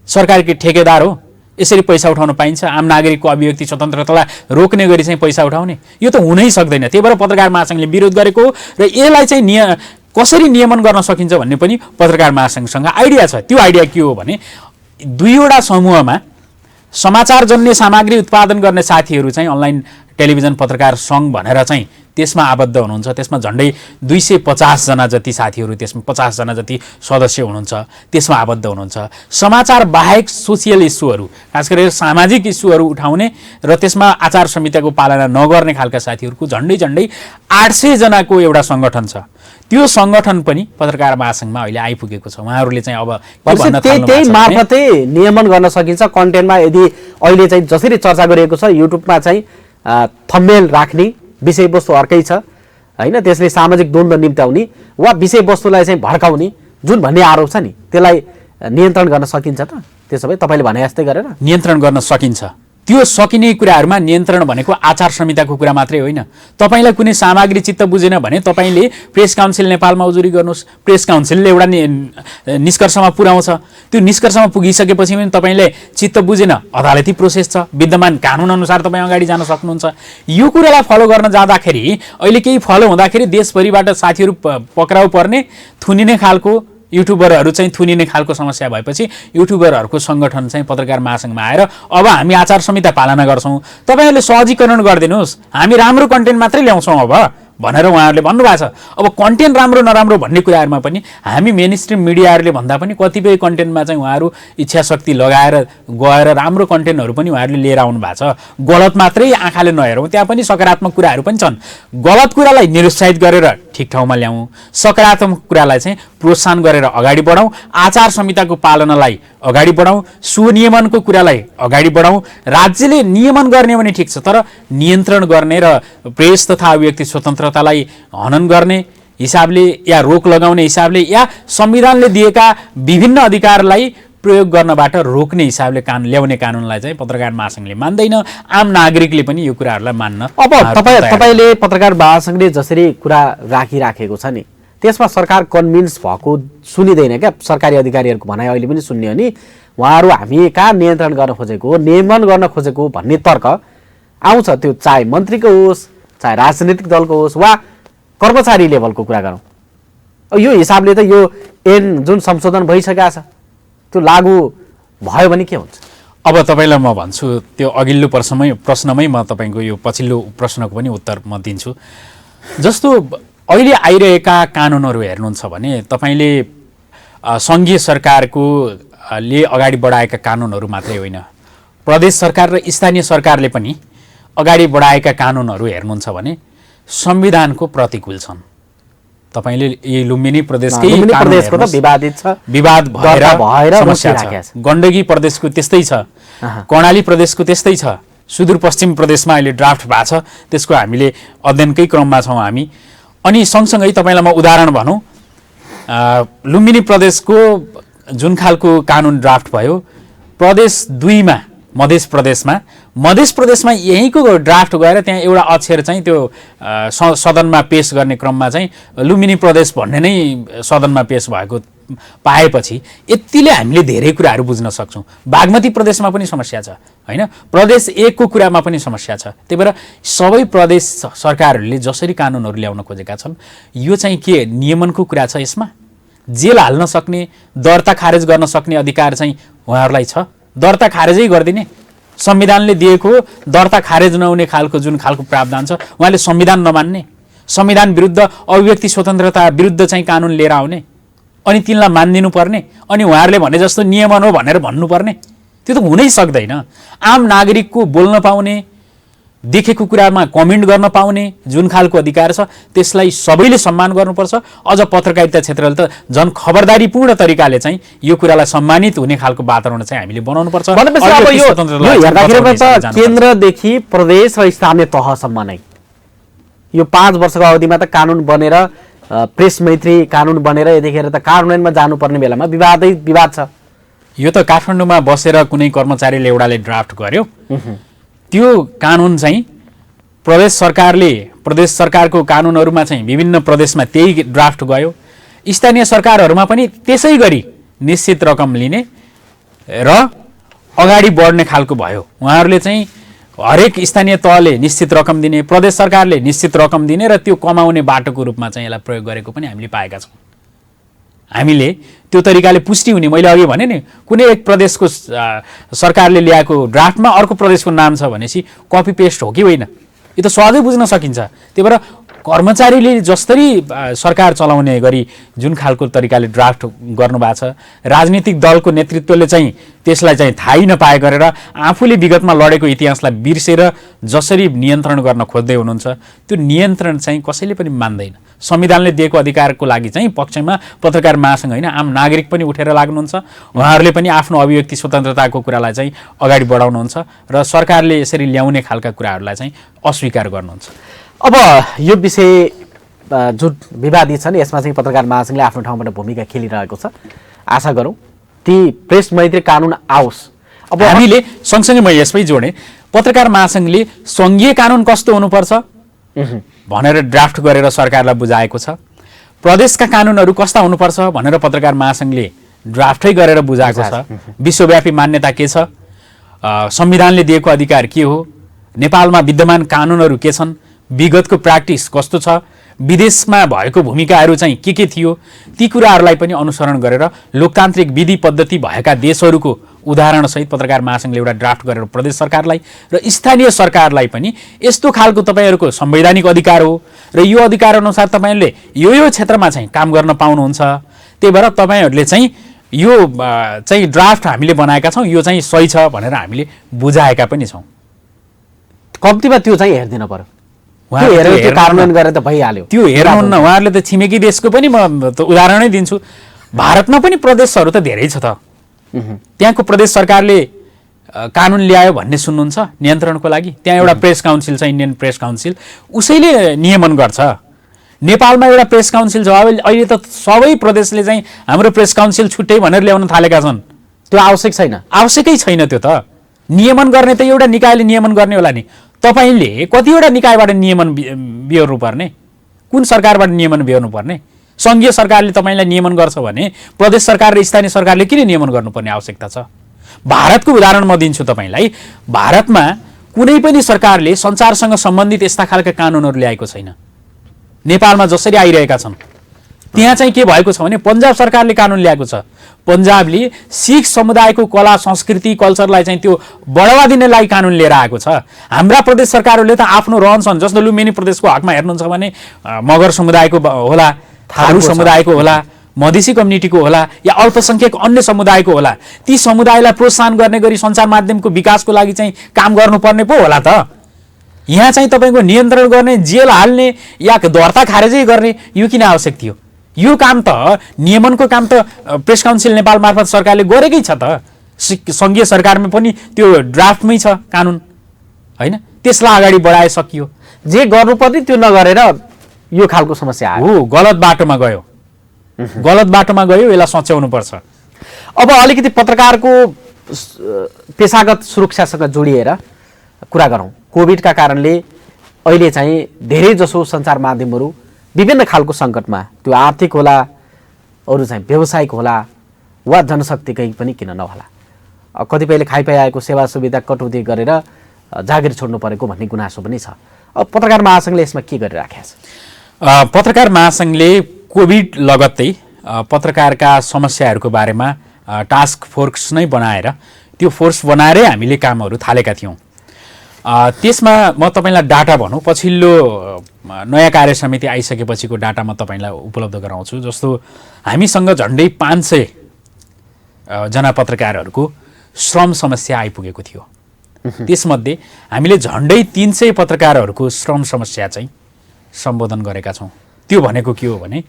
सरकारकै ठेकेदार हो यसरी पैसा उठाउन पाइन्छ? आम नागरिकको अभिव्यक्ति स्वतन्त्रतालाई रोक्ने गरी चाहिँ पैसा उठाउने, यो त हुनै सक्दैन। त्यही भएर पत्रकार महासङ्घले विरोध गरेको र यसलाई चाहिँ कसरी नियमन गर्न सकिन्छ भन्ने पनि पत्रकार महासङ्घसँग आइडिया छ। त्यो आइडिया के हो भने दुईवटा समूहमा समाचारजन्य सामग्री उत्पादन गर्ने साथीहरू चाहिँ अनलाइन टेलिभिजन पत्रकार सङ्घ भनेर चाहिँ त्यसमा आबद्ध हुनुहुन्छ। त्यसमा झन्डै 250 जना जति साथीहरू, त्यसमा 50 जना जति सदस्य हुनुहुन्छ, त्यसमा आबद्ध हुनुहुन्छ। समाचार बाहेक सोसियल इस्युहरू, खास गरेर सामाजिक इस्युहरू उठाउने र त्यसमा आचार संहिताको पालना नगर्ने खालका साथीहरूको झन्डै 800 जनाको एउटा सङ्गठन छ। त्यो सङ्गठन पनि पत्रकार महासङ्घमा अहिले आइपुगेको छ। उहाँहरूले चाहिँ अब त्यही मार्फतै नियमन गर्न सकिन्छ। कन्टेन्टमा यदि अहिले चाहिँ जसरी चर्चा गरिएको छ युट्युबमा चाहिँ थम्बनेल राख्ने विषयवस्तु अर्कै छ हैन, त्यसले सामाजिक द्वन्द्व निम्त्याउने वा विषयवस्तुलाई चाहिँ भड्काउने जुन भन्ने आरोप छ नि त्यसलाई नियन्त्रण गर्न सकिन्छ त? त्यसो भए तपाईँले भने जस्तै गरेर नियन्त्रण गर्न सकिन्छ। त्यो सकिने कुराहरूमा नियन्त्रण भनेको आचार संहिताको कुरा मात्रै होइन। तपाईँलाई कुनै सामग्री चित्त बुझेन भने तपाईँले प्रेस काउन्सिल नेपालमा उजुरी गर्नुहोस्, प्रेस काउन्सिलले एउटा निष्कर्षमा पुर्याउँछ। त्यो निष्कर्षमा पुगिसकेपछि पनि तपाईँले चित्त बुझेन, अदालती प्रोसेस छ, विद्यमान कानुन अनुसार तपाईँ अगाडि जान सक्नुहुन्छ। यो कुरालाई फलो गर्न जाँदाखेरि अहिले केही फलो हुँदाखेरि देशभरिबाट साथीहरू पक्राउ पर्ने, थुनिने खालको युट्युबरहरू चाहिँ थुनिने खालको समस्या भएपछि युट्युबरहरूको सङ्गठन चाहिँ पत्रकार महासङ्घमा आएर अब हामी आचार संहिता पालना गर्छौँ, तपाईँहरूले सहजीकरण गरिदिनुहोस्, हामी राम्रो कन्टेन्ट मात्रै ल्याउँछौँ अब भनेर उहाँहरूले भन्नुभएको छ। अब कन्टेन्ट राम्रो नराम्रो भन्ने कुराहरूमा पनि हामी मेन स्ट्रिम मिडियाहरूले भन्दा पनि कतिपय कन्टेन्टमा चाहिँ उहाँहरू इच्छा शक्ति लगाएर गएर राम्रो कन्टेन्टहरू पनि उहाँहरूले लिएर आउनु भएको छ। गलत मात्रै आँखाले नहेरौँ, त्यहाँ पनि सकारात्मक कुराहरू पनि छन्। गलत कुरालाई निरुत्साहित गरेर ठिक ठाउँमा ल्याउँ, सकारात्मक कुरालाई चाहिँ प्रोत्साहन गरेर अगाडि बढाउँ, आचार संहिताको पालनालाई अगाडि बढाउँ, सुनियमनको कुरालाई अगाडि बढाउँ। राज्यले नियमन गर्ने भने ठिक छ, तर नियन्त्रण गर्ने र प्रेस तथा अभिव्यक्ति स्वतन्त्रतालाई हनन गर्ने हिसाबले या रोक लगाउने हिसाबले या संविधानले दिएका विभिन्न अधिकारलाई प्रयोग गर्नबाट रोक्ने हिसाबले ल्याउने कानुनलाई चाहिँ पत्रकार महासङ्घले मान्दैन। आम नागरिकले पनि यो कुराहरूलाई मान्न। अब तपाईँले पत्रकार महासङ्घले जसरी कुरा राखिराखेको छ नि त्यसमा सरकार कन्भिन्स भएको सुनिँदैन क्या? सरकारी अधिकारीहरूको भनाइ अहिले पनि सुन्ने हो नि, उहाँहरू हामी कहाँ नियन्त्रण गर्न खोजेको, नियमन गर्न खोजेको भन्ने तर्क आउँछ। त्यो चाहे मन्त्रीको होस्, चाहे राजनीतिक दलको होस् वा कर्मचारी लेभलको कुरा गरौँ। यो हिसाबले त यो ऐन जुन संशोधन भइसकेको छ त्यो लागू भयो भने के हुन्छ? अब तपाईँलाई म भन्छु, त्यो अघिल्लो प्रश्नमै म तपाईँको यो पछिल्लो प्रश्नको पनि उत्तर म दिन्छु। जस्तो अहिले आइरहेका कानुनहरू हेर्नुहुन्छ भने तपाईँले सङ्घीय सरकारको ले अगाडि बढाएका कानुनहरू मात्रै होइन, प्रदेश सरकार र स्थानीय सरकारले पनि अगाडि बढाएका कानुनहरू हेर्नुहुन्छ भने संविधानको प्रतिकूल छन्। तपाईँले यी लुम्बिनी प्रदेशकै विवादित छ, विवाद भएर समस्या छ। गण्डकी प्रदेशको त्यस्तै छ, कर्णाली प्रदेशको त्यस्तै छ, सुदूरपश्चिम प्रदेशमा अहिले ड्राफ्ट भएको छ, त्यसको हामीले अध्ययनकै क्रममा छौँ हामी। अनि सँगसँगै तपाईँलाई म उदाहरण भनौँ, लुम्बिनी प्रदेशको जुन खालको कानुन ड्राफ्ट भयो प्रदेश 2 मा मध्य प्रदेशमा यहीँको ड्राफ्ट गएर त्यहाँ एउटा अक्षर चाहिँ त्यो सदनमा पेश गर्ने क्रममा चाहिँ लुम्बिनी प्रदेश भन्ने नै सदनमा पेश भएको पाएपछि यतिले हामीले धेरै कुराहरू बुझ्न सक्छौँ। बागमती प्रदेशमा पनि समस्या छ होइन, प्रदेश 1 को कुरामा पनि समस्या छ। त्यही भएर सबै प्रदेश सरकारहरूले जसरी कानुनहरू ल्याउन खोजेका छन् यो चाहिँ के नियमनको कुरा छ यसमा? जेल हाल्न सक्ने, दर्ता खारेज गर्न सक्ने अधिकार चाहिँ उहाँहरूलाई छ? दर्ता खारेजै गरिदिने, संविधानले दिएको दर्ता खारेज नहुने खालको जुन खालको प्रावधान छ उहाँले संविधान नमान्ने, संविधान विरुद्ध अभिव्यक्ति स्वतन्त्रता विरुद्ध चाहिँ कानुन लिएर आउने, अनि तिनलाई मानिदिनु पर्ने, अनि उहाँहरूले भने जस्तो नियमन हो भनेर भन्नुपर्ने? त्यो त हुनै सक्दैन। आम नागरिकको बोल्न पाउने, देखेको कुरामा कमेन्ट गर्न पाउने जुन खालको अधिकार छ त्यसलाई सबैले सम्मान गर्नुपर्छ। अझ पत्रकारिता क्षेत्रले त झन् खबरदारीपूर्ण तरिकाले चाहिँ यो कुरालाई सम्मानित हुने खालको वातावरण चाहिँ हामीले बनाउनुपर्छ। भनेपछि अब यो हेर्दाखेरि त केन्द्रदेखि प्रदेश र स्थानीय तहसम्म नै यो 5 वर्षको अवधिमा त कानुन बनेर प्रेस मैत्री कानुन बनेर यतिखेर त कार्यान्वयनमा जानुपर्ने बेलामा विवाद छ। यो त काठमाडौँमा बसेर कुनै कर्मचारीले एउटाले ड्राफ्ट गर्यो, त्यो कानुन चाहिँ प्रदेश सरकारको कानुनहरूमा चाहिँ विभिन्न प्रदेशमा त्यही ड्राफ्ट गयो, स्थानीय सरकारहरूमा पनि त्यसै गरी निश्चित रकम लिने र अगाडि बढ्ने खालको भयो। उहाँहरूले चाहिँ हरेक स्थानीय तहले निश्चित रकम दिने, प्रदेश सरकारले निश्चित रकम दिने र त्यो कमाउने बाटोको रूपमा चाहिँ यसलाई प्रयोग गरेको पनि हामीले पाएका छौँ। हामीले त्यो तरिकाले पुष्टि हुने, मैले अघि भने नि कुनै एक प्रदेशको सरकारले ल्याएको ड्राफ्टमा अर्को प्रदेशको नाम छ भनेपछि कपी पेस्ट हो कि होइन, यो त सहजै बुझ्न सकिन्छ। त्यही भएर कर्मचारीले जसरी सरकार चलाउने गरी जुन खालको तरिकाले ड्राफ्ट गर्नुभएको छ, राजनीतिक दलको नेतृत्वले चाहिँ त्यसलाई चाहिँ थाहै नपाए गरेर आफूले विगतमा लडेको इतिहासलाई बिर्सेर जसरी नियन्त्रण गर्न खोज्दै हुनुहुन्छ त्यो नियन्त्रण चाहिँ कसैले पनि मान्दैन। संविधानले दिएको अधिकारको लागि चाहिँ पक्षमा पत्रकार महासंघ होइन, आम नागरिक पनि उठेर लाग्नुहुन्छ। उहाँहरूले पनि आफ्नो अभिव्यक्ति स्वतन्त्रताको कुरालाई चाहिँ अगाडि बढाउनुहुन्छ र सरकारले यसरी ल्याउने खालका कुराहरूलाई चाहिँ अस्वीकार गर्नुहुन्छ। अब यो विषय जुन विवादित छ नि यसमा चाहिँ पत्रकार महासंघले आफ्नो ठाउँबाट भूमिका खेलिरहेको छ। आशा गरौँ ती प्रेस मैत्री कानुन आओस्। अब हामीले सँगसँगै म यसमै जोडेँ, पत्रकार महासंघले सङ्घीय कानुन कस्तो हुनुपर्छ भनेर ड्राफ्ट गरेर सरकारलाई बुझाएको छ, प्रदेशका कानुनहरू कस्ता हुनुपर्छ भनेर पत्रकार महासंघले ड्राफ्टै गरेर बुझाएको छ। विश्वव्यापी मान्यता के छ, संविधानले दिएको अधिकार के हो, नेपालमा विद्यमान कानुनहरू के छन्, विगतको प्र्याक्टिस कस्तो छ, विदेशमा भएको भूमिकाहरू चाहिँ के थियो, ती कुराहरूलाई पनि अनुसरण गरेर लोकतान्त्रिक विधि पद्धति भएका देशहरूको उदाहरणसहित पत्रकार महासंघले एउटा ड्राफ्ट गरेर प्रदेश सरकारलाई र स्थानीय सरकारलाई पनि यस्तो खालको तपाईँहरूको संवैधानिक अधिकार हो र यो अधिकार अनुसार तपाईँहरूले यो क्षेत्रमा चाहिँ काम गर्न पाउनुहुन्छ। त्यही भएर तपाईँहरूले चाहिँ यो चाहिँ ड्राफ्ट हामीले बनाएका छौँ, यो चाहिँ सही छ भनेर हामीले बुझाएका पनि छौँ। कम्तीमा त्यो चाहिँ हेरिदिनु पर्यो, त्यो कार्यान्वयन गरेर त भइहाल्यो। त्यो हेर्नुहुन्न, उहाँहरूले त छिमेकी देशको पनि म त उदाहरणै दिन्छु। भारतमा पनि प्रदेशहरू त धेरै छ त, त्यहाँको प्रदेश सरकारले कानुन ल्यायो भन्ने सुन्नुहुन्छ नियन्त्रणको लागि? त्यहाँ एउटा प्रेस काउन्सिल छ, इन्डियन प्रेस काउन्सिल, उसैले नियमन गर्छ। नेपालमा एउटा प्रेस काउन्सिल छ, अहिले त सबै प्रदेशले चाहिँ हाम्रो प्रेस काउन्सिल छुट्टै भनेर ल्याउन थालेका छन्। त्यो आवश्यक छैन, आवश्यकै छैन। त्यो त नियमन गर्ने त एउटा निकायले नियमन गर्ने होला नि। तपाईँले कतिवटा निकायबाट नियमन बिहोर्नु पर्ने, कुन सरकारबाट नियमन बिहोर्नु पर्ने? सङ्घीय सरकारले तपाईँलाई नियमन गर्छ भने प्रदेश सरकार र स्थानीय सरकारले किन नियमन गर्नुपर्ने आवश्यकता छ? भारतको उदाहरण म दिन्छु तपाईँलाई। भारतमा कुनै पनि सरकारले सञ्चारसँग सम्बन्धित यस्ता खालका कानुनहरू ल्याएको छैन। नेपालमा जसरी आइरहेका छन् त्यहाँ चाहिँ के भएको छ भने पन्जाब सरकारले कानुन ल्याएको छ। पन्जाबले सिख समुदायको कला संस्कृति कल्चरलाई चाहिँ त्यो बढावा दिने लागि कानुन लिएर आएको छ। हाम्रा प्रदेश सरकारहरूले त आफ्नो रहनसहन, जस्तो लुम्बिनी प्रदेशको हकमा हेर्नुहुन्छ भने मगर समुदायको होला, थारू समुदायको होला, मधेसी कम्युनिटीको होला या अल्पसङ्ख्यक अन्य समुदायको होला, ती समुदायलाई प्रोत्साहन गर्ने गरी सञ्चार माध्यमको विकासको लागि चाहिँ काम गर्नुपर्ने पो होला त। यहाँ चाहिँ तपाईँको नियन्त्रण गर्ने, जेल हाल्ने या दर्ता खारेजै गर्ने यो किन आवश्यक थियो? यो काम त नियमनको काम त प्रेस काउन्सिल नेपाल मार्फत सरकारले गरेकै छ त। सङ्घीय सरकारमा पनि त्यो ड्राफ्टमै छ कानुन होइन, त्यसलाई अगाडि बढाए सकियो। जे गर्नुपर्ने त्यो नगरेर यो खालको समस्या आयो, हो गलत बाटोमा गयो, गलत बाटोमा गयो, यसलाई सच्याउनुपर्छ। अब अलिकति पत्रकारको पेशागत सुरक्षासँग जोडिएर कुरा गरौँ। कोभिडका कारणले अहिले चाहिँ धेरै जसो सञ्चार माध्यमहरू विभिन्न खालको सङ्कटमा, त्यो आर्थिक होला, अरू चाहिँ व्यावसायिक होला वा जनशक्तिकै पनि किन नहोला, कतिपयले खाइपाइ आएको सेवा सुविधा कटौती गरेर जागिर छोड्नु परेको भन्ने गुनासो पनि छ। अब पत्रकार महासङ्घले यसमा के गरिराखेको छ? पत्रकार महासङ्घले कोभिड लगत्तै पत्रकारका समस्याहरूको बारेमा टास्क फोर्स नै बनाएर त्यो फोर्स बनाएरै हामीले कामहरू थालेका थियौँ। त्यसमा म तपाईँलाई डाटा भनौँ, पछिल्लो नयाँ कार्य समिति आइसकेपछिको डाटा म तपाईँलाई उपलब्ध गराउँछु। जस्तो हामीसँग झन्डै 500 जना पत्रकारहरूको श्रम समस्या आइपुगेको थियो। त्यसमध्ये हामीले झन्डै 300 पत्रकारहरूको श्रम समस्या चाहिँ सम्बोधन गरेका छौँ। त्यो भनेको के हो भने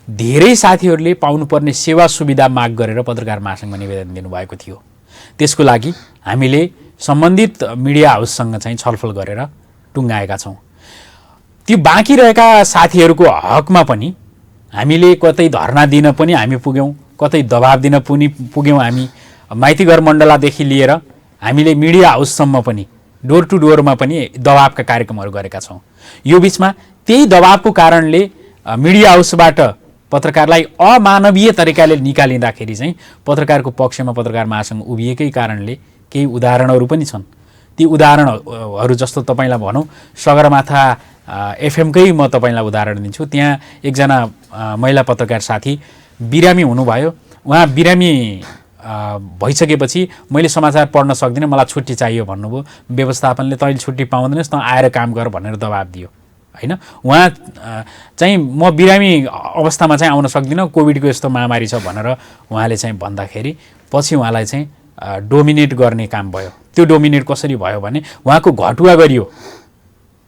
धेरै साथीहरूले पाउनुपर्ने सेवा सुविधा माग गरेर पत्रकार महासङ्घमा निवेदन दिनुभएको थियो। त्यसको लागि हामीले सम्बन्धित मिडिया हाउससँग चाहिँ छलफल गरेर टुङ्गाएका छौँ। त्यो बाँकी रहेका साथीहरूको हकमा पनि हामीले कतै धरना दिन पनि हामी पुग्यौँ, कतै दबाब दिन पनि पुग्यौँ। हामी माइतीघर मण्डलादेखि लिएर हामीले मिडिया हाउससम्म पनि डोर टु डोरमा पनि दबाबका कार्यक्रमहरू गरेका छौँ। यो बिचमा त्यही दबाबको कारणले मिडिया हाउसबाट पत्रकारलाई अमानवीय तरिकाले निकालिँदाखेरि चाहिँ पत्रकारको पक्षमा पत्रकार महासङ्घ उभिएकै कारणले केही उदाहरणहरू पनि छन्। ती उदाहरणहरू जस्तो तपाईँलाई भनौँ, सगरमाथा एफएमकै म तपाईँलाई उदाहरण दिन्छु। त्यहाँ एकजना महिला पत्रकार साथी बिरामी हुनुभयो। उहाँ बिरामी भइसकेपछि मैले समाचार पढ्न सक्दिनँ, मलाई छुट्टी चाहियो भन्नुभयो। व्यवस्थापनले तैँले छुट्टी पाउँदैनस्, तँ आएर काम गर भनेर दबाब दियो होइन। उहाँ चाहिँ म बिरामी अवस्थामा चाहिँ आउन सक्दिनँ, कोभिडको यस्तो महामारी छ भनेर उहाँले चाहिँ भन्दाखेरि पछि उहाँलाई चाहिँ डोमिनेट गर्ने काम भयो। त्यो डोमिनेट कसरी भयो भने उहाँको घटुवा गरियो,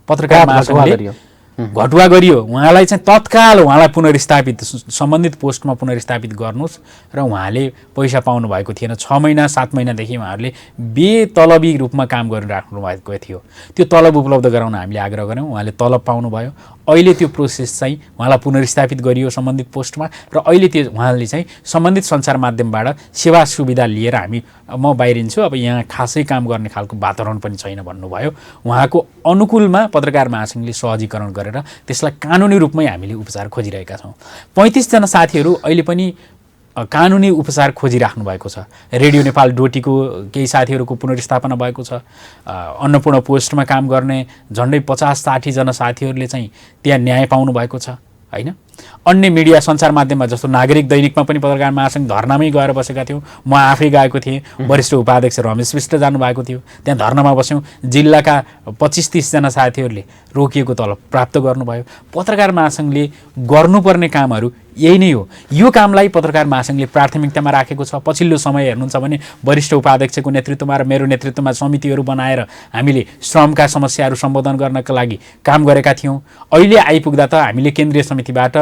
पत्रकार महासङ्घले घटुवा गरियो। उहाँलाई चाहिँ तत्काल उहाँलाई पुनर्स्थापित सम्बन्धित पोस्टमा पुनर्स्थापित गर्नुहोस् र उहाँले पैसा पाउनु भएको थिएन। 6 महिना 7 महिनादेखि उहाँहरूले बेतलबी रूपमा काम गरिराख्नु भएको थियो। त्यो तलब उपलब्ध गराउन हामीले आग्रह गऱ्यौँ, उहाँले तलब पाउनुभयो। अहिले त्यो प्रोसेस चाहिँ उहाँलाई पुनर्स्थापित गरियो सम्बन्धित पोस्टमा र अहिले त्यो उहाँले चाहिँ सम्बन्धित सञ्चार माध्यमबाट सेवा सुविधा लिएर हामी म बाहिरिन्छु, अब यहाँ खासै काम गर्ने खालको वातावरण पनि छैन भन्नुभयो। उहाँको अनुकूलमा पत्रकार महासङ्घले सहजीकरण गरेर त्यसलाई कानुनी रूपमै हामीले उपचार खोजिरहेका छौँ। 35 जना साथीहरू अहिले पनि कानुनी उपचार खोजिराख्नु भएको छ। रेडियो नेपाल डोटीको केही साथीहरूको पुनर्स्थापना भएको छ। अन्नपूर्ण पोस्टमा काम गर्ने झन्डै 50-60 जना साथीहरूले चाहिँ त्यहाँ न्याय पाउनु भएको छ होइन। अन्य मिडिया सञ्चार माध्यममा जस्तो नागरिक दैनिकमा पनि पत्रकार महासङ्घ धर्नामै गएर बसेका थियौँ। म आफै गएको थिएँ, वरिष्ठ उपाध्यक्ष रमेश विष्ट जानुभएको थियो, त्यहाँ धर्नामा बस्यौँ। जिल्लाका 25-30 जना साथीहरूले रोकिएको तलब प्राप्त गर्नुभयो। पत्रकार महासङ्घले गर्नुपर्ने कामहरू यही नै हो। यो कामलाई पत्रकार महासङ्घले प्राथमिकतामा राखेको छ। पछिल्लो समय हेर्नुहुन्छ भने वरिष्ठ उपाध्यक्षको नेतृत्वमा र मेरो नेतृत्वमा समितिहरू बनाएर हामीले श्रमका समस्याहरू सम्बोधन गर्नका लागि काम गरेका थियौँ। अहिले आइपुग्दा त हामीले केन्द्रीय समितिबाट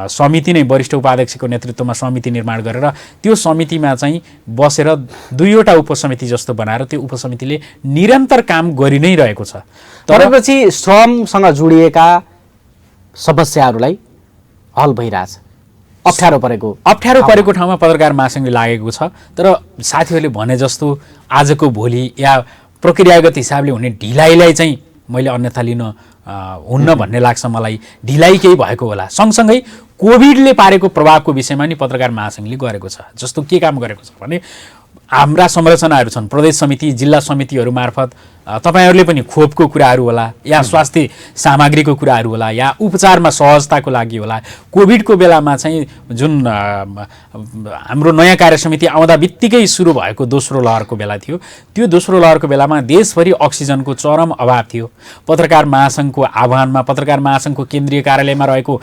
समिति नै वरिष्ठ उपाध्यक्षको नेतृत्वमा समिति निर्माण गरेर त्यो समितिमा चाहिँ बसेर 2वटा उपसमिति जस्तो बनाएर त्यो उपसमितिले निरन्तर काम गरि नै रहेको छ। त्यसपछि श्रमसँग जोडिएका समस्याहरूलाई हल भइरहेछ। अप्ठ्यारो परेको ठाउँमा पत्रकार महासङ्घले लागेको छ। तर साथीहरूले भने जस्तो आजको भोलि या प्रक्रियागत हिसाबले हुने ढिलाइलाई चाहिँ मैले अन्यथा लिन हुन्न भन्ने लाग्छ मलाई। ढिलाइ केही भएको होला। सँगसँगै कोभिडले पारेको प्रभावको विषयमा नि पत्रकार महासङ्घले गरेको छ। जस्तो के काम गरेको छ भने हाम्रा संरचनाहरू छन्, प्रदेश समिति, जिल्ला समितिहरू मार्फत तपाईँहरूले पनि खोपको कुराहरू होला या स्वास्थ्य सामग्रीको कुराहरू होला या उपचारमा सहजताको लागि होला। कोभिडको बेलामा चाहिँ जुन हाम्रो नयाँ कार्य समिति आउँदा बित्तिकै सुरु भएको दोस्रो लहरको बेला थियो, त्यो दोस्रो लहरको बेलामा देशभरि अक्सिजनको चरम अभाव थियो। पत्रकार महासङ्घको आह्वानमा पत्रकार महासङ्घको केन्द्रीय कार्यालयमा रहेको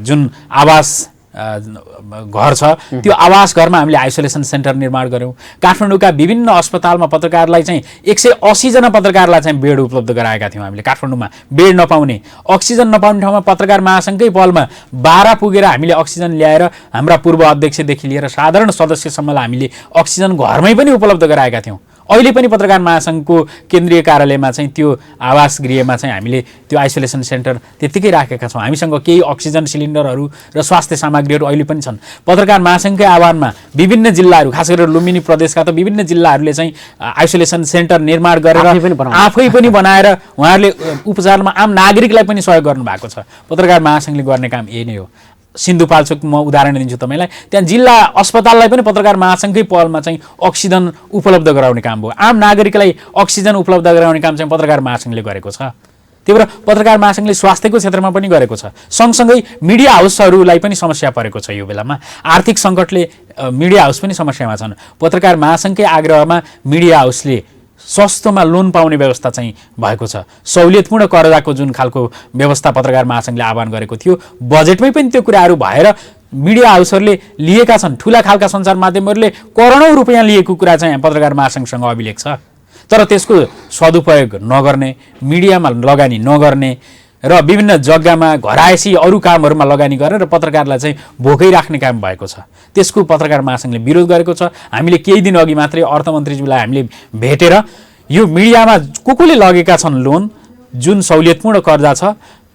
जुन आवास घर छ त्यो आवास घरमा हामीले आइसोलेसन सेन्टर निर्माण गऱ्यौँ। काठमाडौँका विभिन्न अस्पतालमा पत्रकारलाई चाहिँ 180 जना पत्रकारलाई चाहिँ बेड उपलब्ध गराएका थियौँ हामीले। काठमाडौँमा बेड नपाउने, अक्सिजन नपाउने ठाउँमा पत्रकार महासङ्घकै पहलमा 12 पुगेर हामीले अक्सिजन ल्याएर हाम्रा पूर्व अध्यक्षदेखि लिएर साधारण सदस्यसम्मलाई हामीले अक्सिजन घरमै पनि उपलब्ध गराएका थियौँ। अहिले पनि पत्रकार महासङ्घको केन्द्रीय कार्यालयमा चाहिँ त्यो आवास गृहमा चाहिँ हामीले त्यो आइसोलेसन सेन्टर त्यत्तिकै राखेका छौँ। हामीसँग केही अक्सिजन सिलिन्डरहरू र स्वास्थ्य सामग्रीहरू अहिले पनि छन्। पत्रकार महासङ्घकै आह्वानमा विभिन्न जिल्लाहरू, खास गरेर लुम्बिनी प्रदेशका त विभिन्न जिल्लाहरूले चाहिँ आइसोलेसन सेन्टर निर्माण गरेर आफै पनि बनाएर उहाँहरूले उपचारमा आम नागरिकलाई पनि सहयोग गर्नुभएको छ। पत्रकार महासङ्घले गर्ने काम यही नै हो। सिन्धुपाल्चोक म उदाहरण दिन्छु तपाईँलाई, त्यहाँ जिल्ला अस्पताललाई पनि पत्रकार महासङ्घकै पहलमा चाहिँ अक्सिजन उपलब्ध गराउने काम भयो। आम नागरिकलाई अक्सिजन उपलब्ध गराउने काम चाहिँ पत्रकार महासङ्घले गरेको छ। त्यही भएर पत्रकार महासङ्घले स्वास्थ्यको क्षेत्रमा पनि गरेको छ। सँगसँगै मिडिया हाउसहरूलाई पनि समस्या परेको छ। यो बेलामा आर्थिक सङ्कटले मिडिया हाउस पनि समस्यामा छन्। पत्रकार महासङ्घकै आग्रहमा मिडिया हाउसले सस्तोमा लोन पाउने व्यवस्था चाहिँ भएको छ। सहुलियतपूर्ण कर्जाको जुन खालको व्यवस्था पत्रकार महासङ्घले आह्वान गरेको थियो, बजेटमै पनि त्यो कुराहरू भएर मिडिया हाउसहरूले लिएका छन्। ठुला खालका सञ्चार माध्यमहरूले करोडौँ रुपियाँ लिएको कुरा चाहिँ पत्रकार महासङ्घसँग अभिलेख छ। तर त्यसको सदुपयोग नगर्ने, मिडियामा लगानी नगर्ने र विभिन्न जग्गामा घरायसी अरू कामहरूमा लगानी गरेर पत्रकारलाई चाहिँ भोकै राख्ने काम भएको छ। त्यसको पत्रकार महासङ्घले विरोध गरेको छ। हामीले केही दिन अघि मात्रै अर्थमन्त्रीज्यूलाई हामीले भेटेर यो मिडियामा कोले लगेका छन् लोन, जुन सहुलियतपूर्ण कर्जा छ,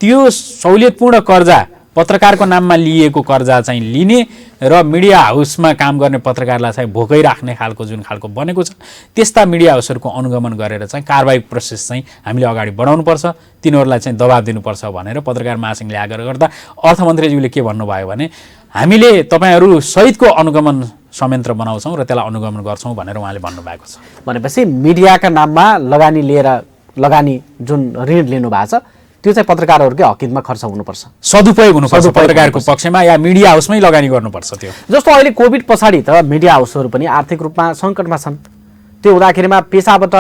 त्यो सहुलियतपूर्ण कर्जा पत्रकारको नाममा लिएको कर्जा चाहिँ लिने र मिडिया हाउसमा काम गर्ने पत्रकारलाई चाहिँ भोकै राख्ने खालको जुन खालको बनेको छ, त्यस्ता मिडिया हाउसहरूको अनुगमन गरेर चाहिँ कारबाही प्रोसेस चाहिँ हामीले अगाडि बढाउनुपर्छ, तिनीहरूलाई चाहिँ दबाब दिनुपर्छ भनेर पत्रकार महासङ्घले आग्रह गर्दा अर्थमन्त्रीज्यूले के भन्नुभयो भने हामीले तपाईँहरू सहितको अनुगमन संयन्त्र बनाउँछौँ र त्यसलाई अनुगमन गर्छौँ भनेर उहाँले भन्नुभएको छ। भनेपछि मिडियाका नाममा लगानी जुन ऋण लिनुभएको छ त्यो चाहिँ पत्रकारहरूकै हकितमा खर्च हुनुपर्छ, सदुपयोग हुनुपर्छ पत्रकारको पक्षमा, या मिडिया हाउसमै लगानी गर्नुपर्छ। त्यो जस्तो अहिले कोभिड पछाडि त मिडिया हाउसहरू पनि आर्थिक रूपमा सङ्कटमा छन्। त्यो हुँदाखेरिमा पेसाबाट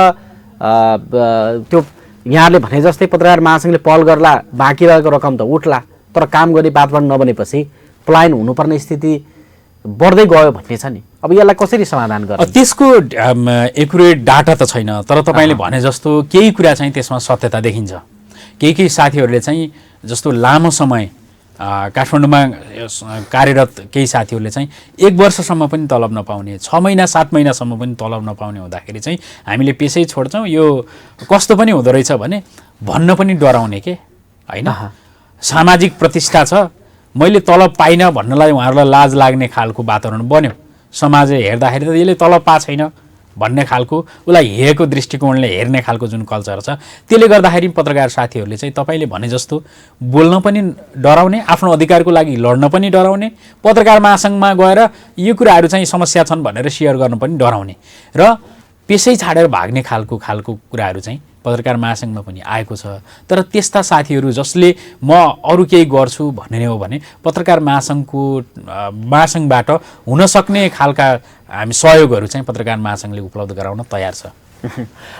त्यो यहाँले भने जस्तै पत्रकार महासङ्घले पहल गर्ला, बाँकी रहेको रकम त उठ्ला, तर काम गर्ने वातावरण नबनेपछि पलायन हुनुपर्ने स्थिति बढ्दै गयो भन्ने छ नि। अब यसलाई कसरी समाधान गर्ने? त्यसको एकुरेट डाटा त छैन, तर तपाईँले भने जस्तो केही कुरा चाहिँ त्यसमा सत्यता देखिन्छ। केही साथीहरूले चाहिँ जस्तो लामो समय काठमाडौँमा कार्यरत केही साथीहरूले चाहिँ 1 वर्षसम्म पनि तलब नपाउने, 6 महिना 7 महिनासम्म पनि तलब नपाउने हुँदाखेरि चाहिँ हामीले पेसै छोड्छौँ। यो कस्तो पनि हुँदो रहेछ भने भन्न पनि डराउने के होइन। सामाजिक प्रतिष्ठा छ, मैले तलब पाइनँ भन्नलाई उहाँहरूलाई लाज लाग्ने खालको वातावरण बन्यो। समाजले हेर्दाखेरि त यसले तलब पाएको छैन भन्ने खालको, उसलाई हेरेको दृष्टिकोणले हेर्ने खालको जुन कल्चर छ, त्यसले गर्दाखेरि पत्रकार साथीहरूले चाहिँ तपाईँले भने जस्तो बोल्न पनि डराउने, आफ्नो अधिकारको लागि लड्न पनि डराउने, पत्रकार महासङ्घमा गएर यो कुराहरू चाहिँ समस्या छन् भनेर सेयर गर्न पनि डराउने र पेसै छाडेर भाग्ने खालको कुराहरू चाहिँ पत्रकार महासङ्घमा पनि आएको छ। तर त्यस्ता साथीहरू जसले म अरू केही गर्छु भन्ने हो भने पत्रकार महासङ्घबाट हुन सक्ने खालका हामी सहयोगहरू चाहिँ पत्रकार महासङ्घले उपलब्ध गराउन तयार छ।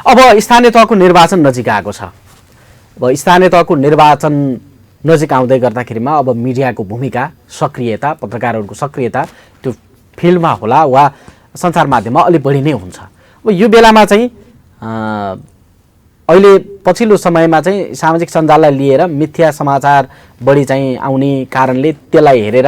अब स्थानीय तहको निर्वाचन नजिक आएको छ। अब स्थानीय तहको निर्वाचन नजिक आउँदै गर्दाखेरिमा अब मिडियाको भूमिका, सक्रियता, पत्रकारहरूको सक्रियता त्यो फिल्डमा होला वा सञ्चार माध्यममा अलि बढी नै हुन्छ। अब यो बेलामा चाहिँ अहिले पछिल्लो समयमा चाहिँ सामाजिक सञ्जाललाई लिएर मिथ्या समाचार बढी चाहिँ आउने कारणले त्यसलाई हेरेर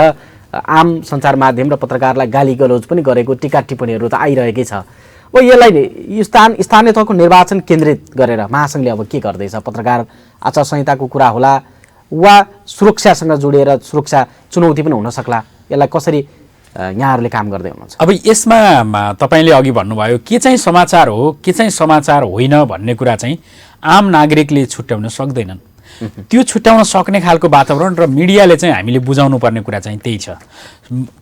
आम सञ्चार माध्यम र पत्रकारलाई गाली गलौज पनि गरेको टिका टिप्पणीहरू त आइरहेकै छ। अब यसलाई स्थानीय तहको निर्वाचन केन्द्रित गरेर महासङ्घले अब के गर्दैछ? पत्रकार आचार संहिताको कुरा होला वा सुरक्षासँग जोडिएर सुरक्षा चुनौती पनि हुन सक्ला, यसलाई कसरी यहाँहरूले काम गर्दै हुनुहुन्छ? अब यसमा तपाईँले अघि भन्नुभयो के चाहिँ समाचार हो, के चाहिँ समाचार होइन भन्ने कुरा चाहिँ आम नागरिकले छुट्याउन सक्दैनन्। त्यो छुट्याउन सक्ने खालको वातावरण र मिडियाले चाहिँ हामीले बुझाउनु पर्ने कुरा चाहिँ त्यही छ।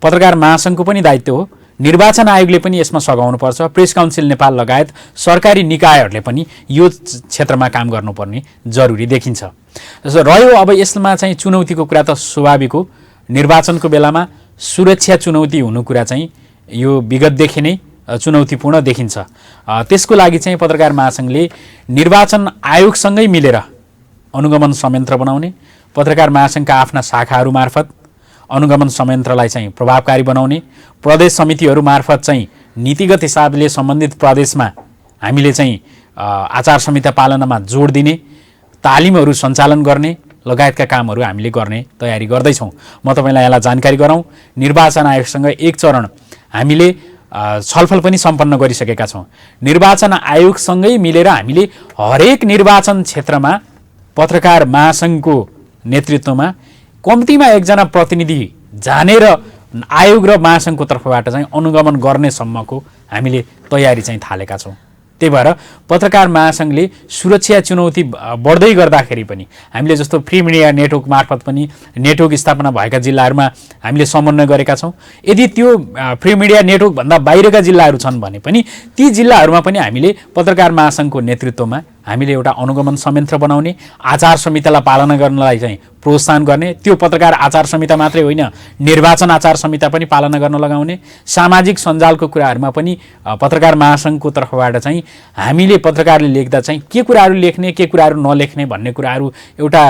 पत्रकार महासङ्घको पनि दायित्व हो, निर्वाचन आयोगले पनि यसमा सघाउनुपर्छ, प्रेस काउन्सिल नेपाल लगायत सरकारी निकायहरूले पनि यो क्षेत्रमा काम गर्नुपर्ने जरुरी देखिन्छ। रह्यो अब यसमा चाहिँ चुनौतीको कुरा त स्वाभाविक हो। निर्वाचनको बेलामा सुरक्षा चुनौती हुनु कुरा चाहिँ यो विगतदेखि नै चुनौतीपूर्ण देखिन्छ। त्यसको लागि चाहिँ पत्रकार महासङ्घले निर्वाचन आयोगसँगै मिलेर अनुगमन संयन्त्र बनाउने, पत्रकार महासङ्घका आफ्ना शाखाहरू मार्फत अनुगमन संयन्त्रलाई चाहिँ प्रभावकारी बनाउने, प्रदेश समितिहरू मार्फत चाहिँ नीतिगत हिसाबले सम्बन्धित प्रदेशमा हामीले चाहिँ आचार संहिता पालनामा जोड दिने, तालिमहरू सञ्चालन गर्ने लगायतका कामहरू हामीले गर्ने तयारी गर्दैछौँ। म तपाईँलाई यसलाई जानकारी गराउँ, निर्वाचन आयोगसँग एक चरण हामीले छलफल पनि सम्पन्न गरिसकेका छौँ। निर्वाचन आयोगसँगै मिलेर हामीले हरेक निर्वाचन क्षेत्रमा पत्रकार महासङ्घको नेतृत्वमा कम्तीमा एकजना प्रतिनिधि जानेर आयोग र महासङ्घको तर्फबाट चाहिँ अनुगमन गर्ने सम्मको हामीले तयारी चाहिँ थालेका छौँ। त्यही भएर पत्रकार महासङ्घले सुरक्षा चुनौती बढ्दै गर्दाखेरि पनि हामीले जस्तो फ्री मिडिया नेटवर्क मार्फत पनि नेटवर्क स्थापना भएका जिल्लाहरूमा हामीले समन्वय गरेका छौँ। यदि त्यो फ्री मिडिया नेटवर्कभन्दा बाहिरका जिल्लाहरू छन् भने पनि ती जिल्लाहरूमा पनि हामीले पत्रकार महासङ्घको नेतृत्वमा हामीले एउटा अनुगमन संयन्त्र बनाउने, आचार संहितालाई पालना गर्नलाई चाहिँ प्रोत्साहन गर्ने, त्यो पत्रकार आचार संहिता मात्रै होइन निर्वाचन आचार संहिता पनि पालना गर्न लगाउने, सामाजिक सञ्जालको कुराहरूमा पनि पत्रकार महासङ्घको तर्फबाट चाहिँ हामीले पत्रकारले लेख्दा चाहिँ के कुराहरू लेख्ने के कुराहरू नलेख्ने भन्ने कुराहरू एउटा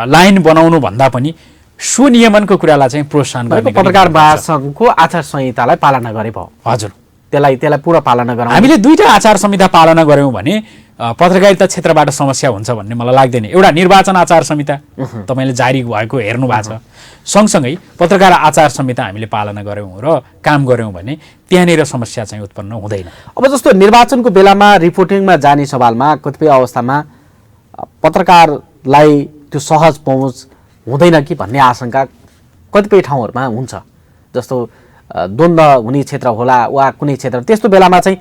लाइन बनाउनु भन्दा पनि सुनियमनको कुरालाई चाहिँ प्रोत्साहन गर्ने पत्रकार महासङ्घको आचार संहितालाई पालना गरे भयो। हजुर, त्यसलाई पुरा पालना गराउँ। हामीले दुईटा आचार संहिता पालना गऱ्यौँ भने पत्रकारिता क्षेत्रबाट समस्या हुन्छ भन्ने मलाई लाग्दैन। एउटा निर्वाचन आचार संहिता तपाईँले जारी भएको हेर्नु भएको छ, सँगसँगै पत्रकार आचार संहिता हामीले पालना गऱ्यौँ र काम गऱ्यौँ भने त्यहाँनिर समस्या चाहिँ उत्पन्न हुँदैन। अब जस्तो निर्वाचनको बेलामा रिपोर्टिङमा जाने सवालमा कतिपय अवस्थामा पत्रकारलाई त्यो सहज पहुँच हुँदैन कि भन्ने आशंका कतिपय ठाउँहरूमा हुन्छ। जस्तो द्वन्द्व हुने क्षेत्र होला वा कुनै क्षेत्र, त्यस्तो बेलामा चाहिँ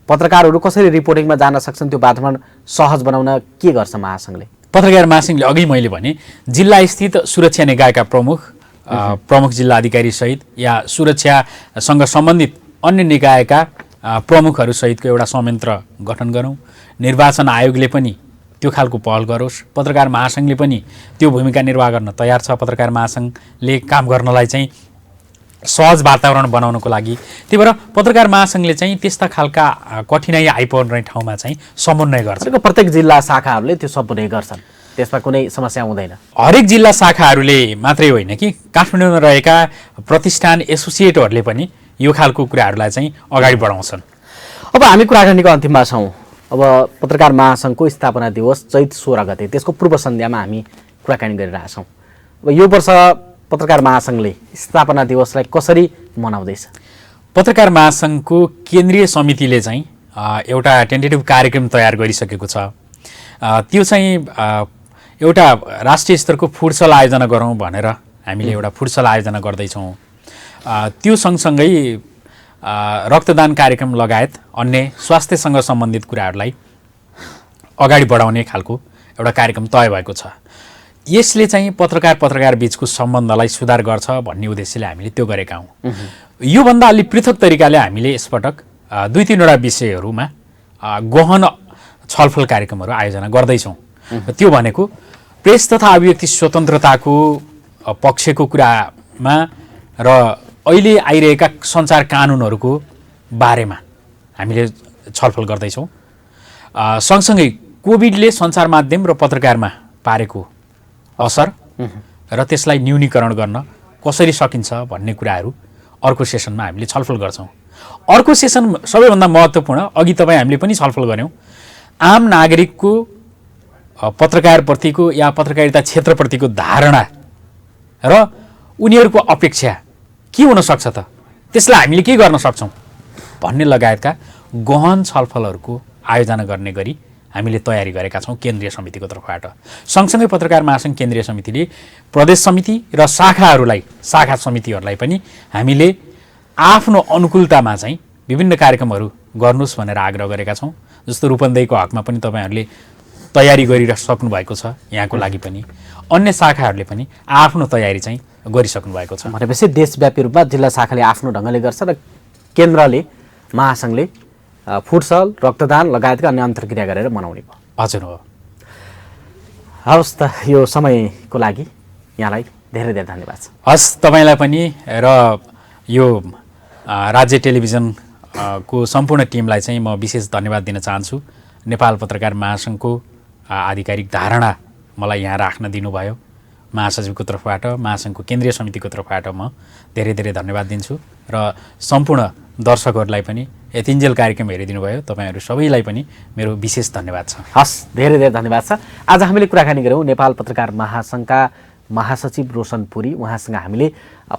पत्रकारहरू कसरी रिपोर्टिङमा जान सक्छन्, त्यो वातावरण सहज बनाउन के गर्छ महासङ्घले? पत्रकार महासङ्घले अघि मैले भने जिल्ला स्थित सुरक्षा निकायका प्रमुख जिल्ला अधिकारी सहित या सुरक्षासँग सम्बन्धित अन्य निकायका प्रमुखहरू सहितको एउटा संयन्त्र गठन गरौँ। निर्वाचन आयोगले पनि त्यो खालको पहल गरोस्, पत्रकार महासङ्घले पनि त्यो भूमिका निर्वाह गर्न तयार छ। पत्रकार महासङ्घले काम गर्नलाई चाहिँ सहज वातावरण बनाउनको लागि, त्यही भएर पत्रकार महासङ्घले चाहिँ त्यस्ता खालका कठिनाइ आइपर्ने ठाउँमा चाहिँ समन्वय गर्छ। प्रत्येक जिल्ला शाखाहरूले त्यो समन्वय गर्छन्, त्यसमा कुनै समस्या हुँदैन। हरेक जिल्ला शाखाहरूले मात्रै होइन कि काठमाडौँमा रहेका प्रतिष्ठान एसोसिएटहरूले पनि यो खालको कुराहरूलाई चाहिँ अगाडि बढाउँछन्। अब हामी कुराकानीको अन्तिममा छौँ। अब पत्रकार महासङ्घको स्थापना दिवस चैत 16 गते, त्यसको पूर्व सन्ध्यामा हामी कुराकानी गरिरहेछौँ। अब यो वर्ष पत्रकार महासङ्घले स्थापना दिवसलाई कसरी मनाउँदैछ? पत्रकार महासङ्घको केन्द्रीय समितिले चाहिँ एउटा टेन्टेटिभ कार्यक्रम तयार गरिसकेको छ। त्यो चाहिँ एउटा राष्ट्रिय स्तरको फुटसल आयोजना गरौँ भनेर हामीले एउटा फुटसल आयोजना गर्दैछौँ। त्यो सँगसँगै रक्तदान कार्यक्रम लगायत अन्य स्वास्थ्यसँग सम्बन्धित कुराहरूलाई अगाडि बढाउने खालको एउटा कार्यक्रम तय भएको छ। यसले चाहिँ पत्रकार बीचको सम्बन्धलाई सुधार गर्छ भन्ने उद्देश्यले हामीले त्यो गरेका हौँ। योभन्दा अलि पृथक तरिकाले हामीले यसपटक 2-3वटा विषयहरूमा गहन छलफल कार्यक्रमहरू आयोजना गर्दैछौँ। त्यो भनेको प्रेस तथा अभिव्यक्ति स्वतन्त्रताको पक्षको कुरामा र अहिले आइरहेका सञ्चार कानुनहरूको बारेमा हामीले छलफल गर्दैछौँ। सँगसँगै कोभिडले सञ्चार माध्यम र पत्रकारमा पारेको असर र त्यसलाई न्यूनीकरण गर्न कसरी सकिन्छ भन्ने कुराहरू अर्को सेसनमा हामीले छलफल गर्छौँ। अर्को सेसन सबैभन्दा महत्त्वपूर्ण, अघि हामीले पनि छलफल गऱ्यौँ, आम नागरिकको पत्रकारप्रतिको या पत्रकारिता क्षेत्रप्रतिको धारणा र उनीहरूको अपेक्षा के हुन सक्छ त, त्यसलाई हामीले के गर्न सक्छौँ भन्ने लगायतका गहन छलफलहरूको आयोजना गर्ने गरी हामीले तयारी गरेका छौँ केन्द्रीय समितिको तर्फबाट। सँगसँगै पत्रकार महासङ्घ केन्द्रीय समितिले प्रदेश समिति र शाखा समितिहरूलाई पनि हामीले आफ्नो अनुकूलतामा चाहिँ विभिन्न कार्यक्रमहरू गर्नुहोस् भनेर आग्रह गरेका छौँ। जस्तो रूपन्देहीको हकमा पनि तपाईँहरूले तयारी गरिसक्नु भएको छ, यहाँको लागि पनि अन्य शाखाहरूले पनि आफ्नो तयारी चाहिँ गरिसक्नु भएको छ। भनेपछि देशव्यापी रूपमा जिल्ला शाखाले आफ्नो ढङ्गले गर्छ र केन्द्रले महासङ्घले फुटसल, रक्तदान लगायतका अन्य अन्तर्क्रिया गरेर मनाउने भयो। हजुर हो। हवस् त, यो समयको लागि यहाँलाई धेरै धेरै धन्यवाद छ। हस्, तपाईँलाई पनि र यो राज्य टेलिभिजनको सम्पूर्ण टिमलाई चाहिँ म विशेष धन्यवाद दिन चाहन्छु। नेपाल पत्रकार महासङ्घको आधिकारिक धारणा मलाई यहाँ राख्न दिनुभयो। महासचिवको तर्फबाट, महासङ्घको केन्द्रीय समितिको तर्फबाट म धेरै धेरै धन्यवाद दिन्छु र सम्पूर्ण दर्शकहरूलाई पनि यतिन्जेल कार्यक्रम हेरिदिनु भयो तपाईँहरू सबैलाई पनि मेरो विशेष धन्यवाद छ। हस्, धेरै धेरै धन्यवाद छ। आज हामीले कुराकानी गऱ्यौँ नेपाल पत्रकार महासङ्घका महासचिव रोशन पुरी। उहाँसँग हामीले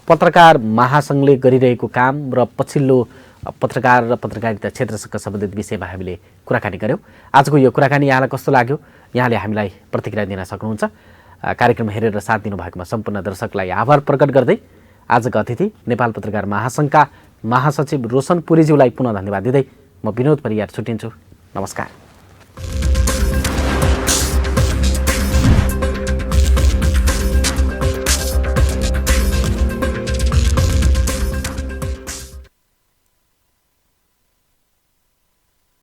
पत्रकार महासङ्घले गरिरहेको काम र पछिल्लो पत्रकार र पत्रकारिता क्षेत्रसँग सम्बन्धित विषयमा हामीले कुराकानी गऱ्यौँ। आजको यो कुराकानी यहाँलाई कस्तो लाग्यो, यहाँले हामीलाई प्रतिक्रिया दिन सक्नुहुन्छ। कार्यक्रम हेरेर साथ दिनुभएकोमा सम्पूर्ण दर्शकलाई आभार प्रकट गर्दै आजका अतिथि नेपाल पत्रकार महासङ्घका महासचिव रोशन पुरीज्यूलाई पुनः धन्यवाद दिँदै म विनोद परियार छुट्टिन्छु। नमस्कार।